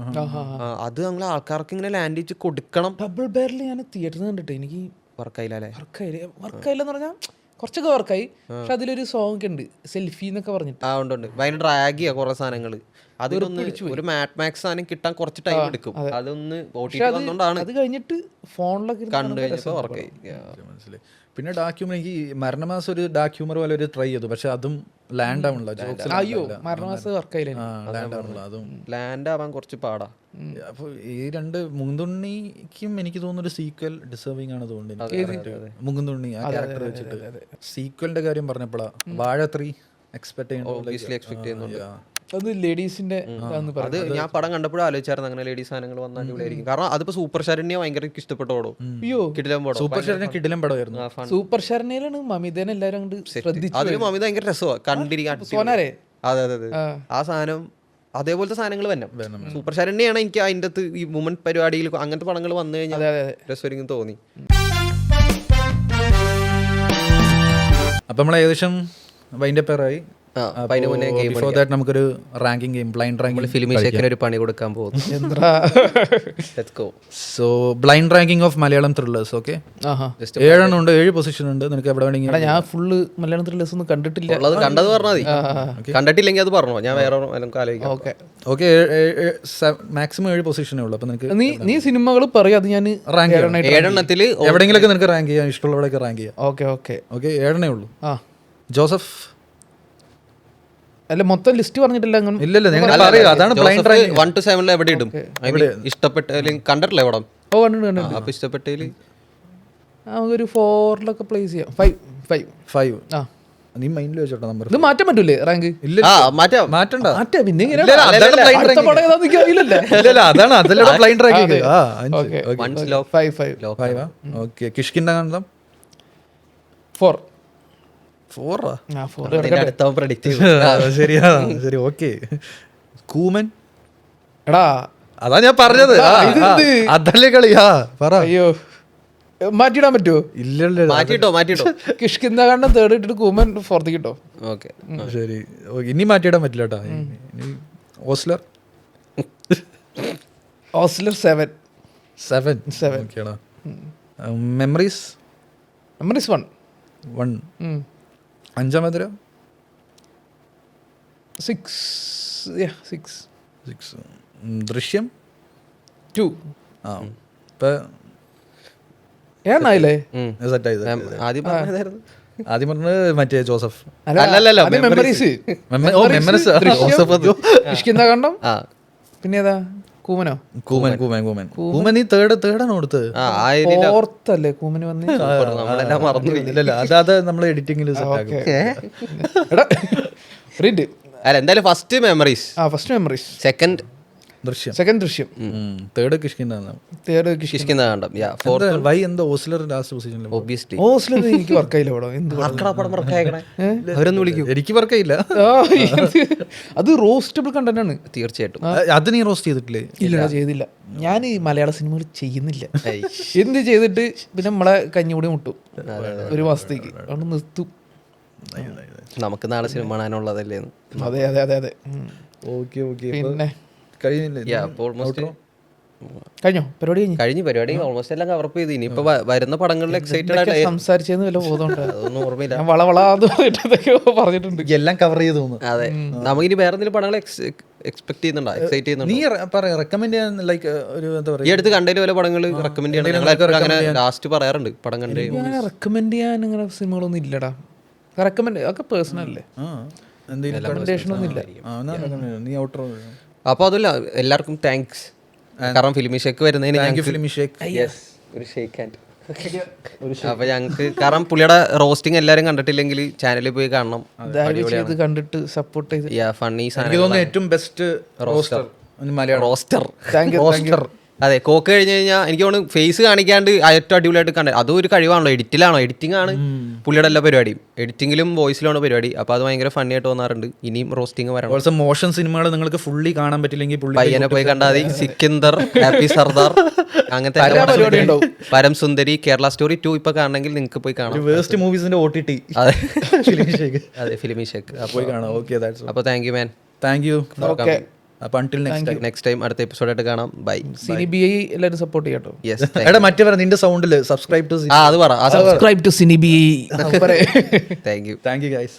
അത് നമ്മൾ ആൾക്കാർക്ക് ഇങ്ങനെ ലാൻഡ് വെച്ച് കൊടുക്കണം. ഡബിൾ ബാരൽ ഞാൻ തിയേറ്ററിൽ കണ്ടിട്ട് എനിക്ക് വർക്കായില്ലേ. വർക്കായില്ലെന്ന് പറഞ്ഞാൽ കുറച്ചൊക്കെ വർക്കായി. പക്ഷെ അതിലൊരു സോങ് ഒക്കെ ഉണ്ട്, സെൽഫി എന്നൊക്കെ പറഞ്ഞിട്ട്. ഉണ്ട്. ഭയങ്കര ഡ്രാഗിയാ കുറെ സാധനങ്ങള്. അതിലൊന്ന് ഒരു മാറ്റ് മാക്സ് സാധനം കിട്ടാൻ കുറച്ച് ടൈം എടുക്കും. അതൊന്ന് അത് കഴിഞ്ഞിട്ട് ഫോണിലൊക്കെ കണ്ടു കഴിഞ്ഞപ്പോ വർക്കായി. മനസ്സിലായി. പിന്നെ ഡാക്യൂമർ എനിക്ക് മരണമാസം ഒരു ഡാക്യൂമർ പോലെ ഒരു ട്രൈ ചെയ്തു. പക്ഷെ അതും ലാൻഡ് ആവണല്ലോ. അയ്യോ മരണമാസം വർക്കായില്ല. അതും ലാൻഡ് ആവാൻ കുറച്ച് പാടാ. അപ്പൊ ഈ രണ്ട് മുകുന്തുണ്ണിക്കും എനിക്ക് തോന്നുന്നു ഒരു സീക്വൽ ഡിസേർവിംഗ് ആണ് തോന്നുന്നത്. മുകുന്തുണ്ണി ആ ക്യാരക്ടർ വെച്ചിട്ട് സീക്വലിന്റെ കാര്യം പറഞ്ഞപ്പോഴാ വാഴ 3 എക്സ്പെക്ട് ചെയ്യുന്നുണ്ട്. അത് ലേഡീസിന്റെ അത് ഞാൻ പടം കണ്ടപ്പോഴും ആലോചിച്ചായിരുന്നു അങ്ങനെ ലേഡീസ് സാധനങ്ങൾ വന്നാൽ അടിപൊളിയായിരിക്കും. കാരണം അതിപ്പോ സൂപ്പർ ശരണ്യ ഭയങ്കര ഇഷ്ടപ്പെട്ട പടം. അയ്യോ കിടിലൻ പടം. സൂപ്പർ ഷെയറിനെ കിടിലം പടമായിരുന്നു. സൂപ്പർ ശരണ്യയിലാണ് മമിതേനെ എല്ലാരും അങ്ങോട്ട് ശ്രദ്ധിച്ചു. അതില് മമിത ഭയങ്കര രസമാണ് കണ്ടിരിക്കാൻ. സോനാരെ അതെ അതെ അതെ. ആ സാധനം അതേപോലത്തെ സാധനങ്ങൾ വരണം. സൂപ്പർ ശരണ്യാണ് എനിക്ക് അതിൻ്റെ അകത്ത് ഈ വുമൺ പരിപാടിയിൽ അങ്ങനത്തെ പടങ്ങൾ വന്നു കഴിഞ്ഞാൽ രസമായിരിക്കും തോന്നി. അപ്പൊ നമ്മൾ ഏകദേശം വൈൻഡ് അപ്പ് ആയി. അതിന് മുന്നേ ഗെയിം ബിഫോർ ദാറ്റ് നമുക്കൊരു ranking game, blind ranking filmy ഷേക്കിന് ഒരു പണി കൊടുക്കാൻ പോകുന്നു. Let's go. So blind ranking of Malayalam thrillers. Okay, 7 ഉണ്ട്, 7 പൊസിഷൻ ഉണ്ട്. നിനക്ക് എവിടെ വേണമെങ്കിൽ. ഞാൻ ഫുള്ള് മലയാളം ത്രില്ലേഴ്സ് ഒന്നും കണ്ടിട്ടില്ല. ഉള്ളത് കണ്ടത് പറഞ്ഞാൽ മതി. കണ്ടിട്ടില്ലെങ്കിൽ അത് പറഞ്ഞോ, ഞാൻ വേറെ നമുക്ക് ആലോചിക്കാം. ഓക്കെ, മാക്സിമം 7 പൊസിഷനേ ഉള്ളൂ. അപ്പൊ നിനക്ക് നീ സിനിമകൾ പറയും, അത് ഞാൻ റാങ്ക് 7 എവിടെയെങ്കിലൊക്കെ നിനക്ക് റാങ്ക് ചെയ്യാം, ഇഷ്ടമുള്ളവിടെയൊക്കെ റാങ്ക് ചെയ്യാം. ഓക്കെ ഓക്കെ ഓക്കെ, 7 ഉള്ളൂ. ജോസഫ് അല്ല മൊത്തം ലിസ്റ്റ് പറഞ്ഞിട്ടില്ല. ഇല്ലല്ല, നിങ്ങൾ പറയുക. അതാണ് ബ്ലൈൻഡ് റാങ്കിങ്. 1 to 7 എവിടെ ഇടും? ഇഷ്ടപ്പെട്ട കണ്ടിട്ടില്ല പടം? ഓ കണ്ടിട്ടുണ്ട്. അപ്പൊ ഇഷ്ടപ്പെട്ടതിൽ നമുക്കൊരു 4 പ്ലേസ് ചെയ്യാം. 5. ആ നീ മൈൻഡിൽ വെച്ചോട്ടോ നമ്പർ. ഇത് മാറ്റാൻ പറ്റൂലേ റാങ്ക്? മാറ്റാം. മാറ്റണ്ട. മാറ്റാ പിന്നെ ഇങ്ങനെ ഇല്ലല്ല, അതാണ് blind അടുത്ത ranking. പടം ഏതാന്ന് എനിക്ക് അറിയില്ലല്ലേ. ഇല്ലല്ല, അതാണ് അതിലൂടെ ബ്ലൈൻഡ് റാങ്കിങ്. ഓക്കെ 5. ഓക്കെ, കിഷ്കിന്റെ കാന്തം 4. 4. അടുത്ത പ്രഡിക്റ്റ് ശരിയാ, ശരി. ഓക്കെ, കൂമൻ. എടാ അതാ ഞാൻ പറഞ്ഞത്. അതല്ലേ കളിയാ പറ. അയ്യോ മാറ്റിയിടാൻ പറ്റുമോ? ഇല്ലല്ലോ, മാറ്റിട്ടോ. കിഷ്കിന്ദ കണ്ണം 3rd ഇട്ടിട്ട് കൂമൻ 4th കിട്ടോ? ഓക്കെ ശരി. ഇനി മാറ്റിയിടാൻ പറ്റില്ല കേട്ടാ. ഓസ്ലർ ഓസ്ലർ 7. ഓക്കെടാ. മെമ്മറീസ് 1. 5 6. ദൃശ്യം 2. ഇപ്പൊ ഏണ്ണായില്ലേ? സെറ്റായി. ആദ്യം പറഞ്ഞതായിരുന്നു. ആദ്യം പറഞ്ഞത് മറ്റേ ജോസഫ്. അല്ലല്ല, മെമ്മറീസ്. കിഷ്കിന്ദ കണ്ണം. പിന്നെ ഏതാ? കൂമനോ? കൂമൻ നീ തേർഡാണ് കൊടുത്തത്. 4th അല്ലേ കൂമന് വന്ന്? നമ്മളെല്ലാം മറന്നു. ഇല്ലല്ല, അത് നമ്മൾ എഡിറ്റിംഗിൽ സെറ്റാക്കും. അല്ല എന്തായാലും first memories, first memories, second ദൃശ്യം, തേർഡ് കിഷ്കിന്ദ. കിഷ്കിന്ദ കണ്ടം. വൈ എന്താ ഓസ്ലർ ലാസ്റ്റ് പൊസിഷനിൽ? ഒബ്വിയസ്ലി ഓസ്ലർ എനിക്ക് വർക്കായില്ല പടം. അവരൊന്നും വിളിക്കൂ. എനിക്ക് വർക്കായില്ല. അത് റോസ്റ്റബിൾ കണ്ടന്റ് ആണ് തീർച്ചയായിട്ടും. അത് നീ റോസ്റ്റ് ചെയ്തിട്ടില്ലേ? ഇല്ല, ചെയ്തില്ല. ഞാൻ ഈ മലയാള സിനിമകൾ ചെയ്യുന്നില്ല. എന്ത് ചെയ്തിട്ട് പിന്നെ നമ്മളെ കഞ്ഞികൂടി മുട്ടും 1 മാസത്തേക്ക്. അതുകൊണ്ട് നിർത്തും. നമുക്ക് നാളെ സിനിമ കാണാനുള്ളതല്ലേ. അതെ അതെ അതെ അതെ. ഓക്കെ. പിന്നെ കഴിഞ്ഞോ പരിപാടി ഓൾമോസ്റ്റ് എല്ലാം കവർ ചെയ്ത്. ഇനിയിപ്പോ വരുന്ന പടങ്ങളിൽ എക്സൈറ്റഡ് ആയിട്ട് സംസാരിച്ചെന്ന് വല്ല ബോധമുണ്ടോ? അതൊന്നും ഓർമ്മയില്ല. ഞാൻ വളവളാന്ന് പറഞ്ഞിട്ടുണ്ട്. എല്ലാം കവർ ചെയ്ത് തോന്നുന്നു. അതെ, നമുക്കിനി വേറെ എന്തെങ്കിലും പടങ്ങൾ എക്സ്പെക്ട് ചെയ്യുന്നുണ്ടോ? എക്സൈറ്റ് ചെയ്യുന്നുണ്ടോ? നീ റെക്കമെൻഡ് ചെയ്യാൻ ലൈക്ക് ഒരു എന്താ പറയുക, ഈ അടുത്ത് കണ്ടതിൽ വല്ല പടങ്ങൾ റെക്കമെൻഡ് ചെയ്യണം. ഞങ്ങൾ അങ്ങനെ ലാസ്റ്റ് പറയാറുണ്ട് പടം കണ്ടു. ഞാൻ റെക്കമെൻഡ് ചെയ്യാൻ അങ്ങനെ സിനിമകളൊന്നും ഇല്ലടാ. റെക്കമെൻഡ് ഒക്കെ പേഴ്സണൽ അല്ലേ, റെക്കമെൻഡേഷൻ ഒന്നും ഇല്ല. നീ ഔട്ടർ. അപ്പോൾ അതല്ല, എല്ലാവർക്കും താങ്ക്സ്. കാരണം ഫിലിമി ഷേക്ക് വരുന്നതിന് ഫിലിമി ഷേക്ക് ഒരു ഷേക്ക് ഹാൻഡ്. അപ്പൊ ഞങ്ങൾക്ക് കാരണം പുള്ളിയുടെ റോസ്റ്റിംഗ് എല്ലാരും കണ്ടിട്ടില്ലെങ്കിൽ ചാനലിൽ പോയി കാണണം. കണ്ടിട്ട് സപ്പോർട്ട് ചെയ്ത് ഫണ്ണി ഏറ്റവും ബെസ്റ്റ് റോസ്റ്റർ റോസ്റ്റർ. താങ്ക്. അതെ, കോക്ക് കഴിഞ്ഞ് കഴിഞ്ഞാൽ എനിക്ക് തോന്നുന്നു ഫേസ് കാണിക്കാണ്ട് ഏറ്റവും അടിപൊളിയായിട്ട് കണ്ടത്. അതും ഒരു കഴിവാണല്ലോ. എഡിറ്റിംഗ് ആണ് പുള്ളിയുടെ എല്ലാ പരിപാടിയും. എഡിറ്റിംഗിലും വോയിസിലാണ് പരിപാടി. അപ്പോൾ അത് ഭയങ്കര ഫണ്ണി ആയിട്ട് തോന്നാറുണ്ട്. ഇനിയും റോസ്റ്റിംഗ് വരണം. ഓൾസോ മോഷൻ സിനിമകൾ നിങ്ങൾക്ക് ഫുള്ളി കാണാൻ പറ്റില്ലെങ്കിൽ പയ്യനെ പോയി കണ്ടാൽ മതി. സിക്കന്ദർ, ഹാപ്പി സർദാർ, അങ്ങനത്തെ പരം സുന്ദരി, കേരള സ്റ്റോറി 2 ഇപ്പൊ കാണണമെങ്കിൽ നിങ്ങൾക്ക് പോയി കാണാം. വേസ്റ്റ് മൂവീസിന്റെ OTT. അതെ, ഫിലിമി ഷേക്ക് പോയി കാണാം. ഓക്കെ, അപ്പോൾ thank you man. Thank you. Okay, അപ്പൊ until next time അടുത്ത എപ്പിസോഡായിട്ട് കാണാം. ബൈ. സിനിബിഐ എല്ലാവരും സപ്പോർട്ട് ചെയ്യട്ടോ. യെസ്. എടാ മറ്റേ പറ, നിന്റെ സൗണ്ടില് സബ്സ്ക്രൈബ് ടു അത് പറ. സബ്സ്ക്രൈബ് ടു സിനിബിഐ. Thank you guys.